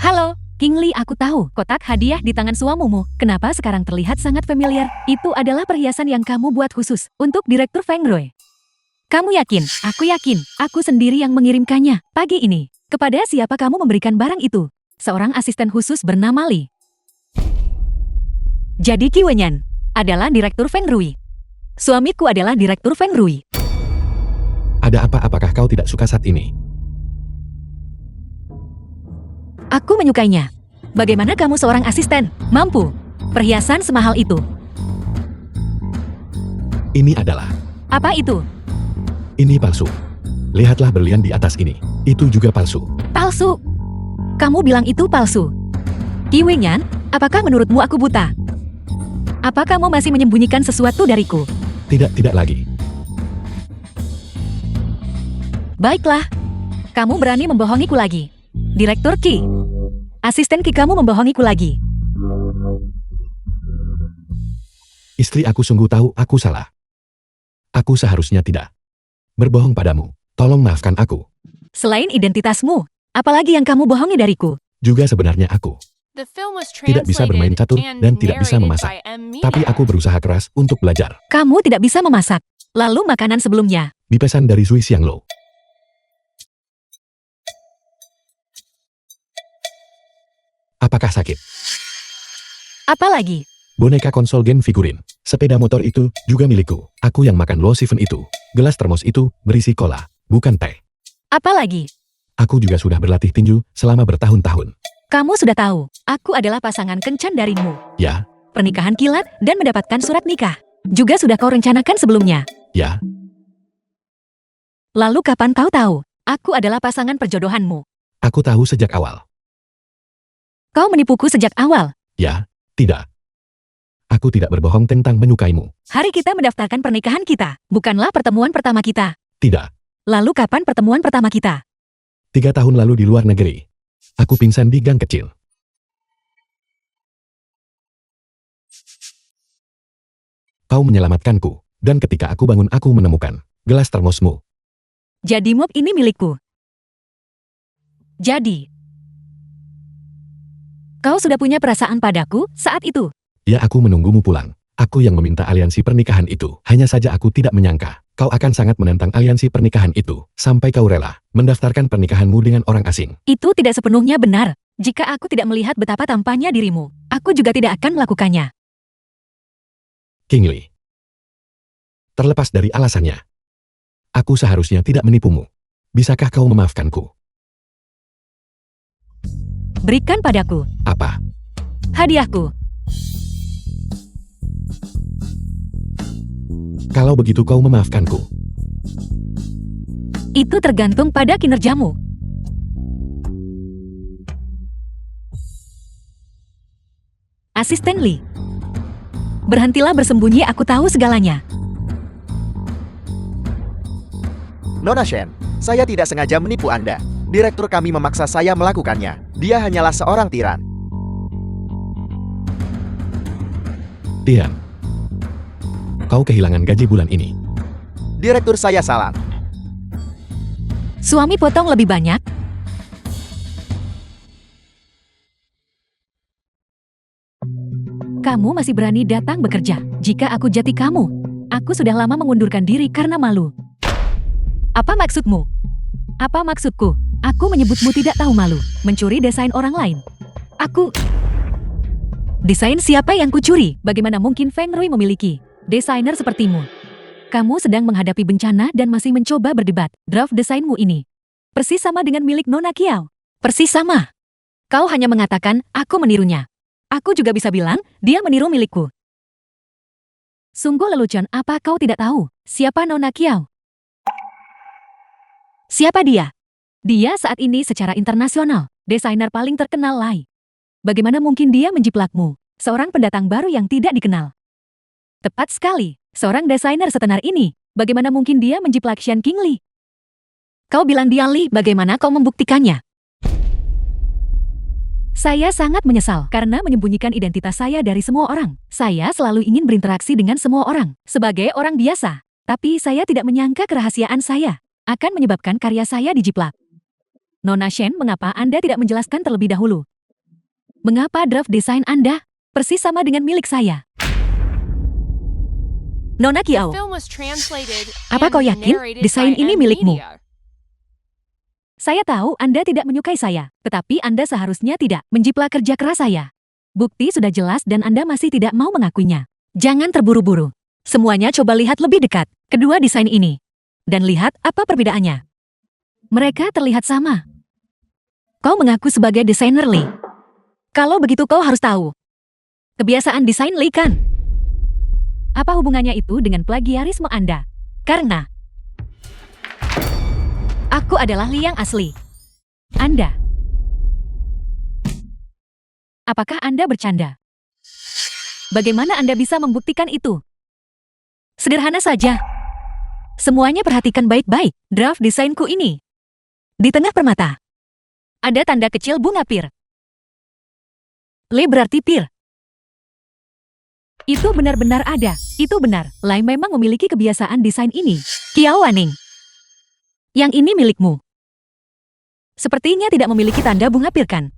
Halo, King Lee, aku tahu kotak hadiah di tangan suamimu. Kenapa sekarang terlihat sangat familiar? Itu adalah perhiasan yang kamu buat khusus untuk Direktur Feng Rui. Kamu yakin? Aku yakin. Aku sendiri yang mengirimkannya pagi ini. Kepada siapa kamu memberikan barang itu? Seorang asisten khusus bernama Lee. Jadi Qi Wenyan adalah Direktur Feng Rui. Suamiku adalah Direktur Feng Rui. Ada apa? Apakah kau tidak suka saat ini? Aku menyukainya. Bagaimana kamu seorang asisten mampu perhiasan semahal itu? Ini adalah. Apa itu? Ini palsu. Lihatlah berlian di atas ini. Itu juga palsu. Palsu. Kamu bilang itu palsu. Qi Wenyan, apakah menurutmu aku buta? Apa kamu masih menyembunyikan sesuatu dariku? Tidak lagi. Baiklah. Kamu berani membohongiku lagi. Direktur Qi. Asisten Qi, kamu membohongiku lagi. Istri aku sungguh tahu aku salah. Aku seharusnya tidak berbohong padamu. Tolong maafkan aku. Selain identitasmu, apalagi yang kamu bohongi dariku? Juga sebenarnya aku The film was tidak bisa bermain translated catur and dan tidak bisa narrated memasak. by M. Tapi aku berusaha keras untuk belajar. Kamu tidak bisa memasak. Lalu makanan sebelumnya. Dipesan dari Sui Xianglo. Apakah sakit? Apalagi? Boneka konsol game figurin. Sepeda motor itu juga milikku. Aku yang makan Lo Siphon itu. Gelas termos itu berisi cola, bukan teh. Apalagi? Aku juga sudah berlatih tinju selama bertahun-tahun. Kamu sudah tahu, aku adalah pasangan kencan darimu. Ya, Pernikahan kilat dan mendapatkan surat nikah. Juga sudah kau rencanakan sebelumnya. ya, Lalu kapan kau tahu, aku adalah pasangan perjodohanmu? aku tahu sejak awal. Kau menipuku sejak awal. Ya, tidak. Aku tidak berbohong tentang menyukaimu. Hari kita mendaftarkan pernikahan kita, bukanlah pertemuan pertama kita. Tidak. Lalu kapan pertemuan pertama kita? 3 tahun lalu di luar negeri. Aku pingsan di gang kecil. Kau menyelamatkanku, dan ketika aku bangun aku menemukan gelas termosmu. Jadi mop ini milikku. Jadi, kau sudah punya perasaan padaku saat itu. Ya, aku menunggumu pulang. Aku yang meminta aliansi pernikahan itu. Hanya saja aku tidak menyangka kau akan sangat menentang aliansi pernikahan itu. Sampai kau rela mendaftarkan pernikahanmu dengan orang asing. Itu tidak sepenuhnya benar. Jika aku tidak melihat betapa tampannya dirimu, aku juga tidak akan melakukannya. King Lee. Terlepas dari alasannya, aku seharusnya tidak menipumu. Bisakah kau memaafkanku? Berikan padaku Apa? hadiahku. Kalau begitu kau memaafkanku. Itu tergantung pada kinerjamu. Asisten Lee. Berhentilah bersembunyi, aku tahu segalanya. Nona Shen, saya tidak sengaja menipu Anda. Direktur kami memaksa saya melakukannya. Dia hanyalah seorang tiran. Tian, kau kehilangan gaji bulan ini. Direktur saya salah. Suami potong lebih banyak? Kamu masih berani datang bekerja. Jika aku jati kamu, aku sudah lama mengundurkan diri karena malu. Apa maksudmu? Apa maksudku? Aku menyebutmu tidak tahu malu, mencuri desain orang lain. Desain siapa yang kucuri? Bagaimana mungkin Feng Rui memiliki desainer sepertimu? Kamu sedang menghadapi bencana dan masih mencoba berdebat. Draft desainmu ini persis sama dengan milik Nona Kiao. Persis sama. Kau hanya mengatakan, aku menirunya. Aku juga bisa bilang, dia meniru milikku. Sungguh lelucon, apa kau tidak tahu siapa Nona Kiao? Siapa dia? Dia saat ini secara internasional, desainer paling terkenal Lai. Bagaimana mungkin dia menjiplakmu, seorang pendatang baru yang tidak dikenal? Tepat sekali, seorang desainer setenar ini, bagaimana mungkin dia menjiplak Shen Qingli? Kau bilang dia Li, bagaimana kau membuktikannya? Saya sangat menyesal karena menyembunyikan identitas saya dari semua orang. Saya selalu ingin berinteraksi dengan semua orang, sebagai orang biasa. Tapi saya tidak menyangka kerahasiaan saya akan menyebabkan karya saya dijiplak. Nona Shen, mengapa Anda tidak menjelaskan terlebih dahulu? Mengapa draft desain Anda persis sama dengan milik saya? Nona Kiao, Film was translated apa kau and yakin narrated desain by ini M milikmu? Media. Saya tahu Anda tidak menyukai saya, tetapi Anda seharusnya tidak menjiplak kerja keras saya. Bukti sudah jelas dan Anda masih tidak mau mengakuinya. Jangan terburu-buru. Semuanya coba lihat lebih dekat kedua desain ini. Dan lihat apa perbedaannya. Mereka terlihat sama. Kau mengaku sebagai desainer Li. Kalau begitu kau harus tahu kebiasaan desain Li kan? Apa hubungannya itu dengan plagiarisme Anda? Karena aku adalah Li yang asli. Anda. Apakah Anda bercanda? Bagaimana Anda bisa membuktikan itu? Sederhana saja. Semuanya perhatikan baik-baik draft desainku ini. Di tengah permata, ada tanda kecil bunga pir. Li berarti pir. Itu benar-benar ada. Itu benar. Lai memang memiliki kebiasaan desain ini. Kiao Waning. Yang ini milikmu. Sepertinya tidak memiliki tanda bunga pir kan?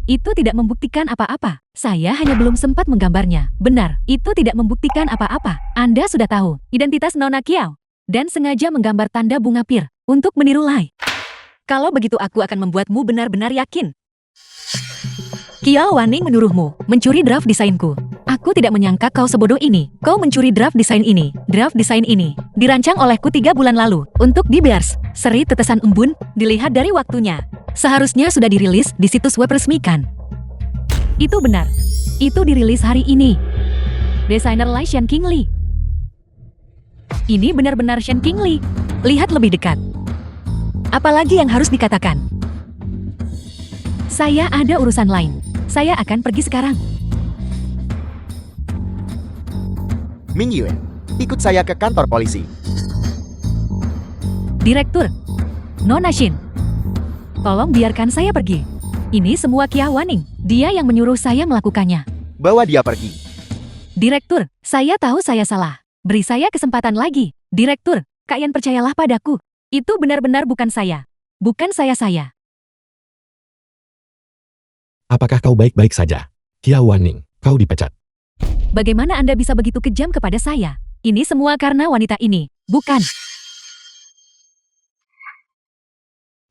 Itu tidak membuktikan apa-apa. Saya hanya belum sempat menggambarnya. Benar, itu tidak membuktikan apa-apa. Anda sudah tahu identitas Nona Kiao. Dan sengaja menggambar tanda bunga pir untuk meniru Lai. Kalau begitu aku akan membuatmu benar-benar yakin. Kiao Waning menyuruhmu mencuri draft desainku. Aku tidak menyangka kau sebodoh ini. Kau mencuri draft desain ini. Draft desain ini dirancang olehku 3 bulan lalu untuk di Bears. Seri tetesan embun, dilihat dari waktunya. Seharusnya sudah dirilis di situs web resmi kan? Itu benar. Itu dirilis hari ini. Desainer Lai Shen Qingli. Ini benar-benar Shen Qingli. Lihat lebih dekat. Apalagi yang harus dikatakan? Saya ada urusan lain. Saya akan pergi sekarang. Ming Yue, ikut saya ke kantor polisi. Direktur. Nona Shin. Tolong biarkan saya pergi. Ini semua Kiao Waning. Dia yang menyuruh saya melakukannya. Bawa dia pergi. Direktur, saya tahu saya salah. Beri saya kesempatan lagi. Direktur, kalian percayalah padaku. Itu benar-benar bukan saya. Bukan saya. Apakah kau baik-baik saja? Kiao Waning, kau dipecat. Bagaimana Anda bisa begitu kejam kepada saya? Ini semua karena wanita ini, bukan?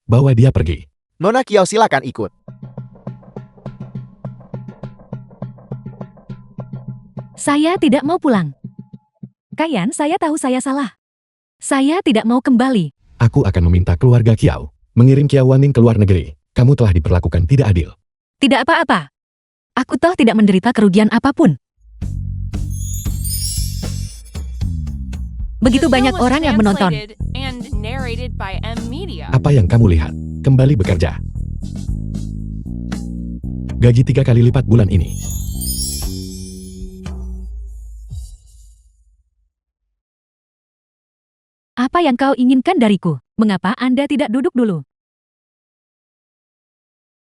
Bawa dia pergi. Nona Kiao, silakan ikut. Saya tidak mau pulang. Kayan, saya tahu saya salah. Saya tidak mau kembali. Aku akan meminta keluarga Kiao mengirim Kiao Waning ke luar negeri. Kamu telah diperlakukan tidak adil. Tidak apa-apa. Aku toh tidak menderita kerugian apapun. Begitu The film banyak was orang yang menonton. translated and narrated by M Media. Apa yang kamu lihat? Kembali bekerja. Gaji 3 kali lipat bulan ini. Apa yang kau inginkan dariku? Mengapa Anda tidak duduk dulu?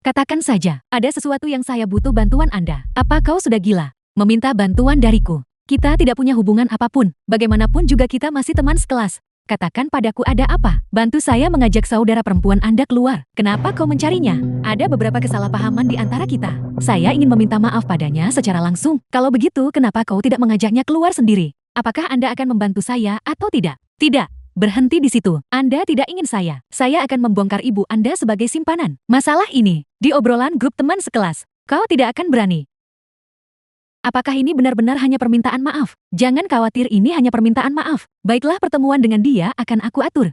Katakan saja, ada sesuatu yang saya butuh bantuan Anda. Apa kau sudah gila? Meminta bantuan dariku. Kita tidak punya hubungan apapun. Bagaimanapun juga kita masih teman sekelas. Katakan padaku ada apa? Bantu saya mengajak saudara perempuan Anda keluar. Kenapa kau mencarinya? Ada beberapa kesalahpahaman di antara kita. Saya ingin meminta maaf padanya secara langsung. Kalau begitu, kenapa kau tidak mengajaknya keluar sendiri? Apakah Anda akan membantu saya atau tidak? Tidak. Berhenti di situ. Anda tidak ingin saya. Saya akan membongkar ibu Anda sebagai simpanan. Masalah ini, di obrolan grup teman sekelas, kau tidak akan berani. Apakah ini benar-benar hanya permintaan maaf? Jangan khawatir, ini hanya permintaan maaf. Baiklah, pertemuan dengan dia akan aku atur.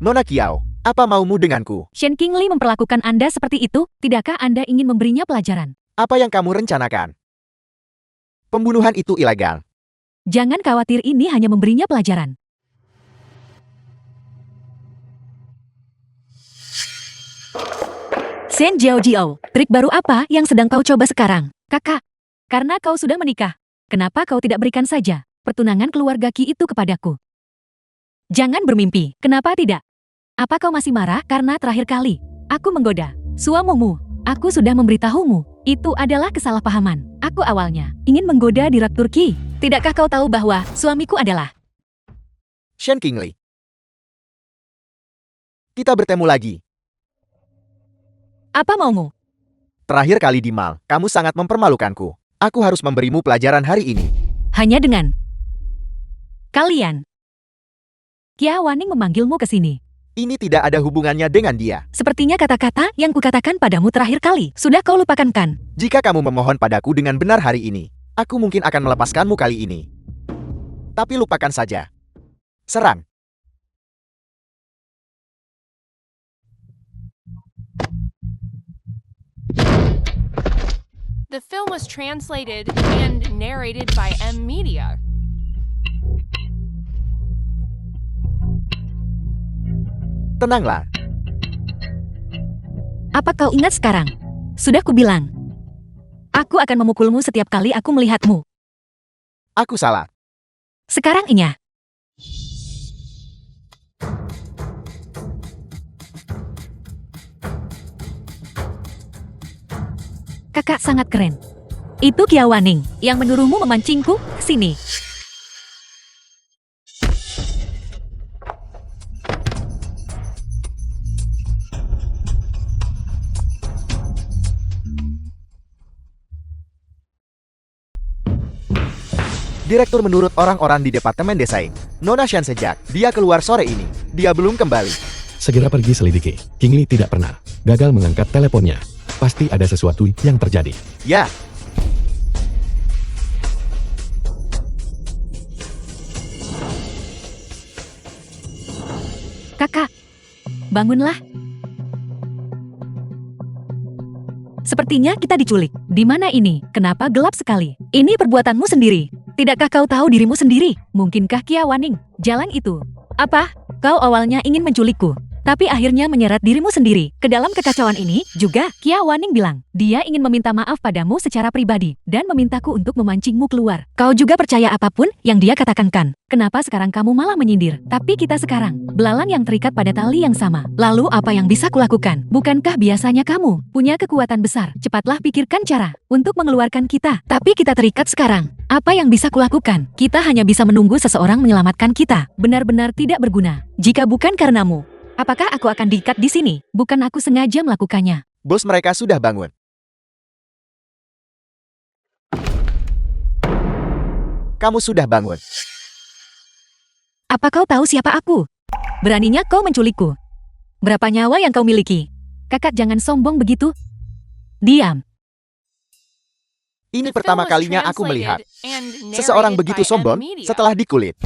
Nona Kiao, apa maumu denganku? Shen Qingli memperlakukan Anda seperti itu, tidakkah Anda ingin memberinya pelajaran? Apa yang kamu rencanakan? Pembunuhan itu ilegal. Jangan khawatir, ini hanya memberinya pelajaran. Shen Jiao, trik baru apa yang sedang kau coba sekarang? Kakak, karena kau sudah menikah, kenapa kau tidak berikan saja pertunangan keluarga Qi itu kepadaku? Jangan bermimpi, kenapa tidak? Apa kau masih marah karena terakhir kali aku menggoda suamimu? Aku sudah memberitahumu, itu adalah kesalahpahaman. Aku awalnya ingin menggoda Direktur Qi. Tidakkah kau tahu bahwa suamiku adalah... Shen Qingli. Kita bertemu lagi. Apa maumu? Terakhir kali di mall, kamu sangat mempermalukanku. Aku harus memberimu pelajaran hari ini. Hanya dengan kalian. Kia Waning memanggilmu ke sini. Ini tidak ada hubungannya dengan dia. Sepertinya kata-kata yang kukatakan padamu terakhir kali sudah kau lupakan kan? Jika kamu memohon padaku dengan benar hari ini, aku mungkin akan melepaskanmu kali ini. Tapi lupakan saja. Serang. The film was translated and narrated by M Media. Tenanglah. Apa kau ingat sekarang? Sudah kubilang. Aku akan memukulmu setiap kali aku melihatmu. Aku salah. Sekarang inya. Kakak sangat keren. Itu Kia Waning yang menyuruhmu memancingku ke sini. Direktur menurut orang-orang di Departemen Desain, Nona Shan sejak dia keluar sore ini, dia belum kembali. Segera pergi selidiki. Qingli tidak pernah gagal mengangkat teleponnya. Pasti ada sesuatu yang terjadi. Ya, Kakak, bangunlah. Sepertinya kita diculik. Di mana ini? Kenapa gelap sekali? Ini perbuatanmu sendiri. Tidakkah kau tahu dirimu sendiri? Mungkinkah Kia Waning? Jalan itu. Apa? Kau awalnya ingin menculikku, tapi akhirnya menyeret dirimu sendiri ke dalam kekacauan ini. Juga, Kia Waning bilang, dia ingin meminta maaf padamu secara pribadi dan memintaku untuk memancingmu keluar. Kau juga percaya apapun yang dia katakan kan? Kenapa sekarang kamu malah menyindir? Tapi kita sekarang, belalang yang terikat pada tali yang sama. Lalu apa yang bisa kulakukan? Bukankah biasanya kamu punya kekuatan besar? Cepatlah pikirkan cara untuk mengeluarkan kita. Tapi kita terikat sekarang. Apa yang bisa kulakukan? Kita hanya bisa menunggu seseorang menyelamatkan kita. Benar-benar tidak berguna. Jika bukan karenamu, apakah aku akan diikat di sini? Bukan aku sengaja melakukannya. bos mereka sudah bangun. Kamu sudah bangun. Apa kau tahu siapa aku? Beraninya kau menculikku. Berapa nyawa yang kau miliki? Kakak, jangan sombong begitu. Diam. Ini The pertama film was kalinya aku melihat translated and seseorang narrated begitu by M sombong Media. setelah dikulit.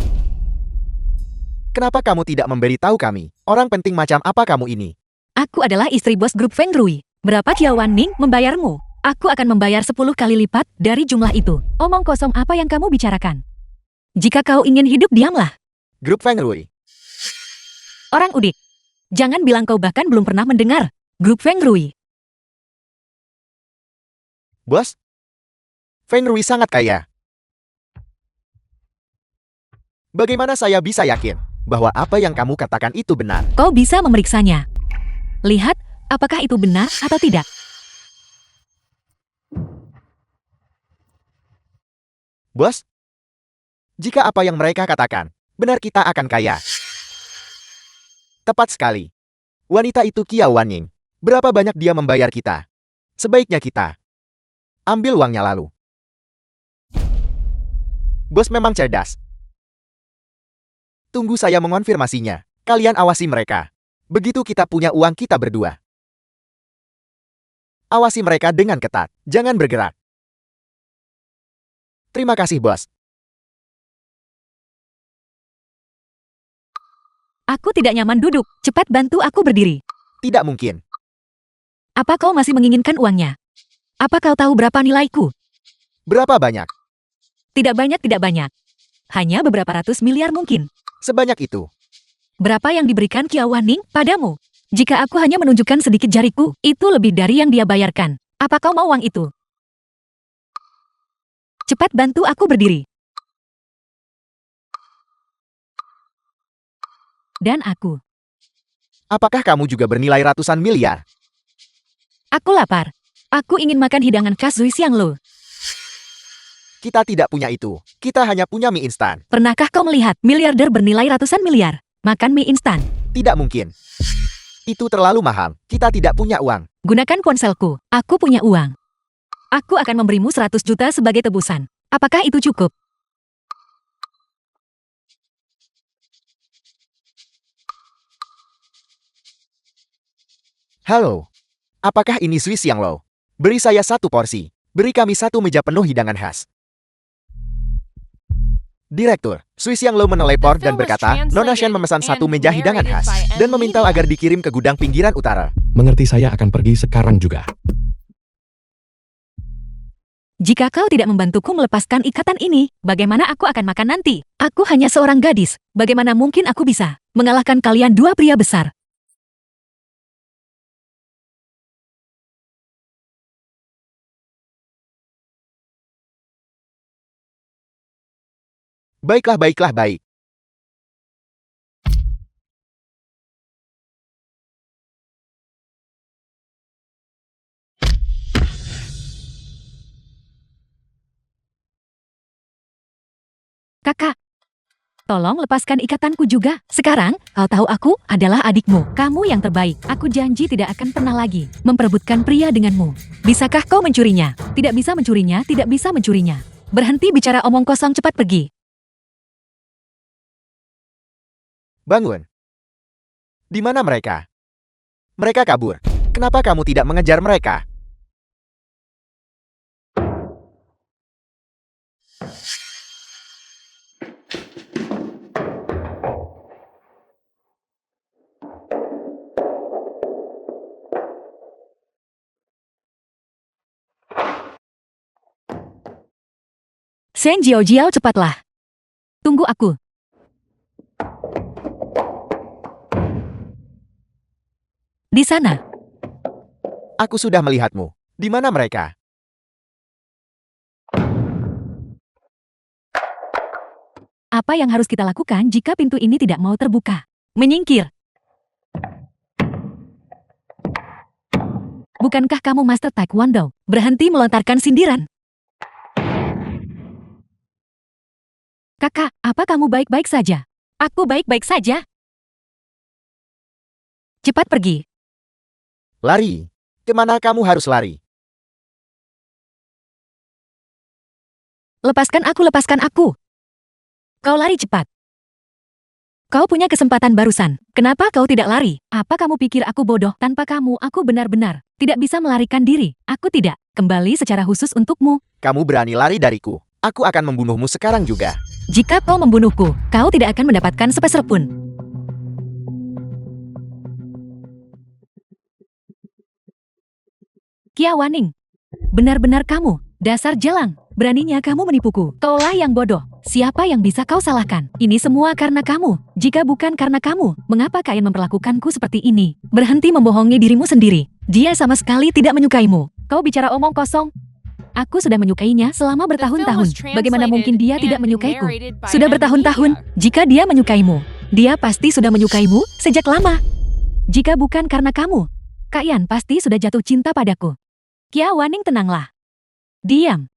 Kenapa kamu tidak memberitahu kami? Orang penting macam apa kamu ini? Aku adalah istri bos grup Feng Rui. Berapa Kia Waning membayarmu? Aku akan membayar 10 kali lipat dari jumlah itu. Omong kosong apa yang kamu bicarakan? Jika kau ingin hidup, diamlah. Grup Feng Rui. Orang udik. Jangan bilang kau bahkan belum pernah mendengar grup Feng Rui. Bos, Feng Rui sangat kaya. Bagaimana saya bisa yakin bahwa apa yang kamu katakan itu benar? Kau bisa memeriksanya. Lihat, apakah itu benar atau tidak. Bos, jika apa yang mereka katakan benar, kita akan kaya. Tepat sekali. Wanita itu Kia Waning. Berapa banyak dia membayar kita? Sebaiknya kita ambil uangnya lalu. Bos memang cerdas. Tunggu saya mengonfirmasinya. Kalian awasi mereka. Begitu kita punya uang, kita berdua. Awasi mereka dengan ketat. Jangan bergerak. Terima kasih, bos. Aku tidak nyaman duduk. Cepat bantu aku berdiri. Tidak mungkin. Apa kau masih menginginkan uangnya? Apa kau tahu berapa nilaiku? Berapa banyak? Tidak banyak, tidak banyak. Hanya beberapa ratus miliar mungkin. Sebanyak itu. Berapa yang diberikan Kia Waning padamu? Jika aku hanya menunjukkan sedikit jariku, itu lebih dari yang dia bayarkan. Apa kau mau uang itu? Cepat bantu aku berdiri. Dan aku. Apakah kamu juga bernilai ratusan miliar? Aku lapar. Aku ingin makan hidangan khas Zui Xianglo. Kita tidak punya itu. Kita hanya punya mie instan. Pernahkah kau melihat miliarder bernilai ratusan miliar makan mie instan? Tidak mungkin. Itu terlalu mahal. Kita tidak punya uang. Gunakan ponselku. Aku punya uang. Aku akan memberimu 100 juta sebagai tebusan. Apakah itu cukup? Halo. Apakah ini Swiss Xianglo? Beri saya satu porsi. Beri kami satu meja penuh hidangan khas. Direktur, Swiss Xianglo menelepon dan berkata, Nona Shen memesan satu meja hidangan khas dan meminta agar dikirim ke gudang pinggiran utara. Mengerti, saya akan pergi sekarang juga. Jika kau tidak membantuku melepaskan ikatan ini, bagaimana aku akan makan nanti? Aku hanya seorang gadis. Bagaimana mungkin aku bisa mengalahkan kalian dua pria besar? Baiklah, baiklah, baik. Kakak, tolong lepaskan ikatanku juga. Sekarang, kau tahu aku adalah adikmu. Kamu yang terbaik. Aku janji tidak akan pernah lagi memperebutkan pria denganmu. Bisakah kau mencurinya? Tidak bisa mencurinya, tidak bisa mencurinya. Berhenti bicara omong kosong, cepat pergi. Bangun. Di mana mereka? Mereka kabur. Kenapa kamu tidak mengejar mereka? Shen Jiao, cepatlah. Tunggu aku. Di sana. Aku sudah melihatmu. Di mana mereka? Apa yang harus kita lakukan jika pintu ini tidak mau terbuka? Menyingkir. Bukankah kamu Master Taekwondo? Berhenti melontarkan sindiran. Kakak, apa kamu baik-baik saja? Aku baik-baik saja. Cepat pergi. Lari. Kemana kamu harus lari? Lepaskan aku. Kau lari cepat. Kau punya kesempatan barusan. Kenapa kau tidak lari? Apa kamu pikir aku bodoh? Tanpa kamu, aku benar-benar tidak bisa melarikan diri. Aku tidak kembali secara khusus untukmu. Kamu berani lari dariku. Aku akan membunuhmu sekarang juga. Jika kau membunuhku, kau tidak akan mendapatkan sepeser pun. Kia Waning, benar-benar kamu, dasar jalang. Beraninya kamu menipuku. Kaulah yang bodoh. Siapa yang bisa kau salahkan? Ini semua karena kamu. Jika bukan karena kamu, mengapa kalian memperlakukanku seperti ini? Berhenti membohongi dirimu sendiri. Dia sama sekali tidak menyukaimu. Kau bicara omong kosong. Aku sudah menyukainya selama The film was bertahun-tahun. Bagaimana mungkin dia tidak translated menyukaiku? and narrated by Sudah M. bertahun-tahun, Media. jika dia menyukaimu, dia pasti sudah menyukaimu sejak lama. Jika bukan karena kamu, Kak Yan pasti sudah jatuh cinta padaku. Kia Waning, tenanglah. Diam.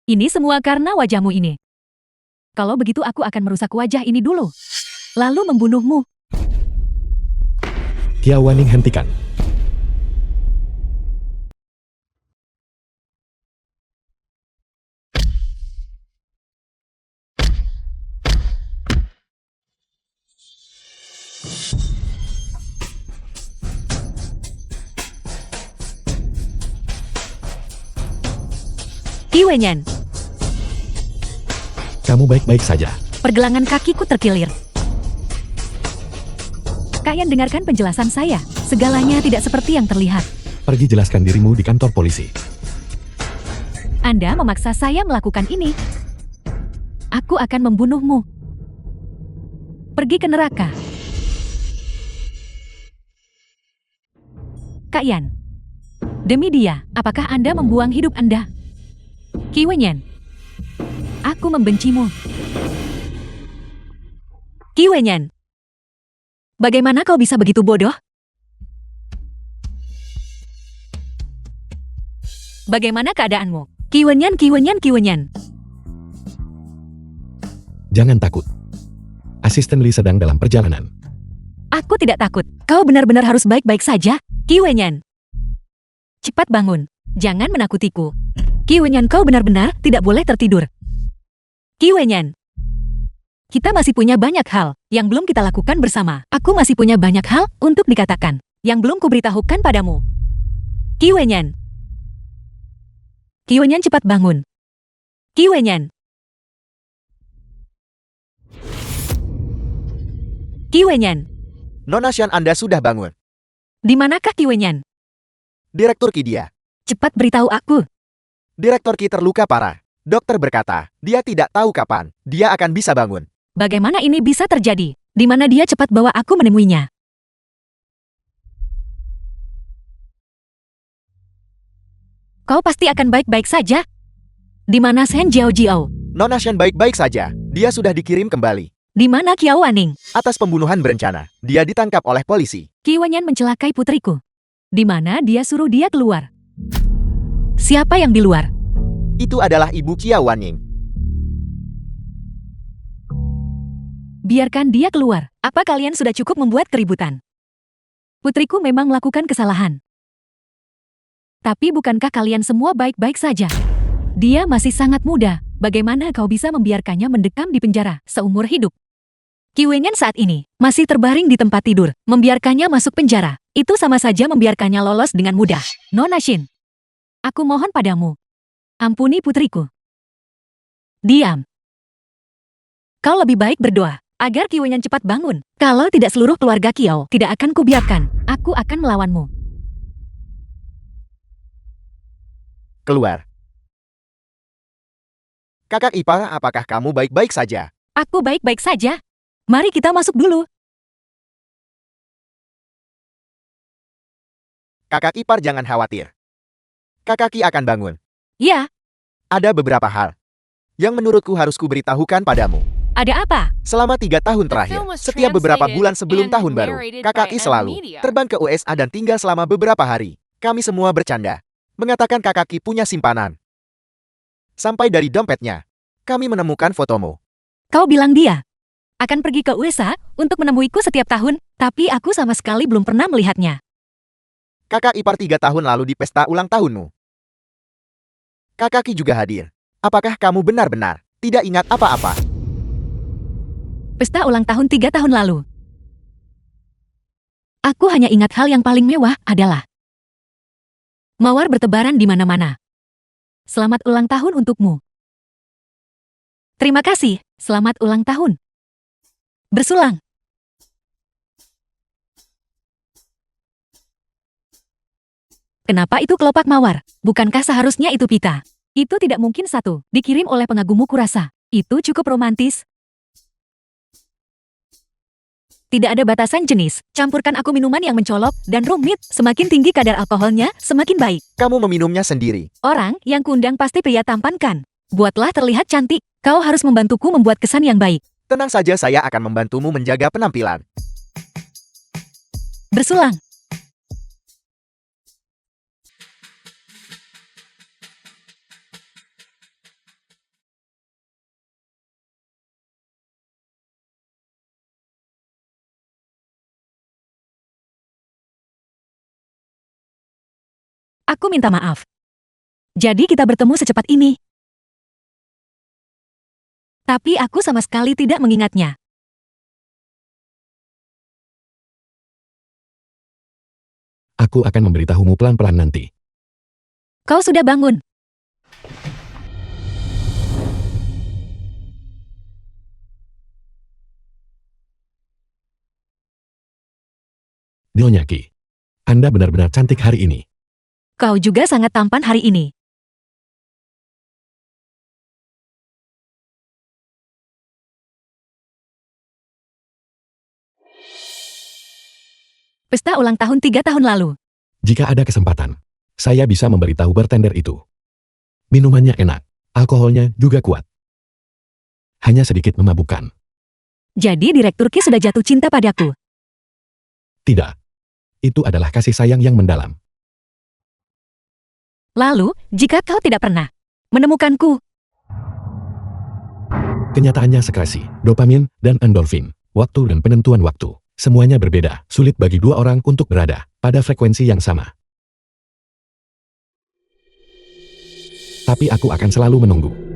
Ini semua karena wajahmu ini. Kalau begitu aku akan merusak wajah ini dulu. Lalu membunuhmu. Kia Waning, hentikan. Qi Wenyan, Kamu baik-baik saja. pergelangan kakiku terkilir. Kak Yan, dengarkan penjelasan saya. Segalanya tidak seperti yang terlihat. Pergi jelaskan dirimu di kantor polisi. Anda memaksa saya melakukan ini. Aku akan membunuhmu. Pergi ke neraka. Kak Yan, demi dia, apakah Anda membuang hidup Anda? Qi Wenyan, aku membencimu. Qi Wenyan, bagaimana kau bisa begitu bodoh? Bagaimana keadaanmu? Qi Wenyan, Qi Wenyan, Qi Wenyan. Jangan takut. Asisten Lee sedang dalam perjalanan. Aku tidak takut. Kau benar-benar harus baik-baik saja. Qi Wenyan, cepat bangun. Jangan menakutiku. Qi Wenyan, kau benar-benar tidak boleh tertidur. Qi Wenyan, kita masih punya banyak hal yang belum kita lakukan bersama. Aku masih punya banyak hal untuk dikatakan yang belum kuberitahukan padamu. Qi Wenyan, Qi Wenyan, cepat bangun. Qi Wenyan, Qi Wenyan, Nona Shan, Anda sudah bangun. di manakah Qi Wenyan? Direktur Ki dia. Cepat beritahu aku. Direktur Ki terluka parah. Dokter berkata, dia tidak tahu kapan dia akan bisa bangun. Bagaimana ini bisa terjadi? Di mana dia? Cepat bawa aku menemuinya. Kau pasti akan baik-baik saja. Di mana Shen Jiao Jiao? Nona Shan baik-baik saja. Dia sudah dikirim kembali. Di mana Kiao Waning? Atas pembunuhan berencana, dia ditangkap oleh polisi. Qi Wenyan mencelakai putriku. Di mana dia suruh dia keluar? Siapa yang di luar? Itu adalah Ibu Kia Wanying. Biarkan dia keluar. Apa kalian sudah cukup membuat keributan? Putriku memang melakukan kesalahan. Tapi bukankah kalian semua baik-baik saja? Dia masih sangat muda. Bagaimana kau bisa membiarkannya mendekam di penjara seumur hidup? Qi Wenyan saat ini masih terbaring di tempat tidur. Membiarkannya masuk penjara, itu sama saja membiarkannya lolos dengan mudah. Nona Shin, aku mohon padamu. Ampuni putriku. Diam. Kau lebih baik berdoa agar Qi Wenyan cepat bangun. Kalau tidak, seluruh keluarga Kiao tidak akan kubiarkan. Aku akan melawanmu. Keluar. Kakak ipar, apakah kamu baik-baik saja? Aku baik-baik saja. Mari kita masuk dulu. Kakak ipar, jangan khawatir. Kakak Ki akan bangun. Ya, Ada beberapa hal yang menurutku harus kuberitahukan padamu. ada apa? Selama 3 tahun The terakhir, film was setiap beberapa translated bulan sebelum and tahun baru, narrated Kakak by Ki M. selalu Media. terbang ke USA dan tinggal selama beberapa hari. Kami semua bercanda, mengatakan Kakak Ki punya simpanan. Sampai dari dompetnya, kami menemukan fotomu. Kau bilang dia akan pergi ke USA untuk menemuiku setiap tahun, tapi aku sama sekali belum pernah melihatnya. Kakak ipar 3 tahun lalu di pesta ulang tahunmu. Kakak Ki juga hadir. Apakah kamu benar-benar tidak ingat apa-apa? Pesta ulang tahun 3 tahun lalu. Aku hanya ingat hal yang paling mewah adalah mawar bertebaran di mana-mana. Selamat ulang tahun untukmu. Terima kasih, selamat ulang tahun. Bersulang. Kenapa itu kelopak mawar? Bukankah seharusnya itu pita? Itu tidak mungkin satu, dikirim oleh pengagummu kurasa. Itu cukup romantis. Tidak ada batasan jenis. Campurkan aku minuman yang mencolok dan rumit. Semakin tinggi kadar alkoholnya, semakin baik. Kamu meminumnya sendiri. Orang yang kuundang pasti pria tampan kan? Buatlah terlihat cantik. Kau harus membantuku membuat kesan yang baik. Tenang saja, saya akan membantumu menjaga penampilan. Bersulang. Aku minta maaf. Jadi kita bertemu secepat ini. Tapi aku sama sekali tidak mengingatnya. Aku akan memberitahumu pelan-pelan nanti. Kau sudah bangun. Nyonya Qi, Anda benar-benar cantik hari ini. Kau juga sangat tampan hari ini. Pesta ulang tahun 3 tahun lalu. Jika ada kesempatan, saya bisa memberitahu bartender itu. Minumannya enak, alkoholnya juga kuat. Hanya sedikit memabukkan. Jadi Direktur Qi sudah jatuh cinta padaku. Tidak. Itu adalah kasih sayang yang mendalam. Lalu, jika kau tidak pernah menemukanku, Kenyataannya sekresi, dopamin, dan endorfin, waktu dan penentuan waktu. Semuanya berbeda, sulit bagi dua orang untuk berada pada frekuensi yang sama. Tapi aku akan selalu menunggu.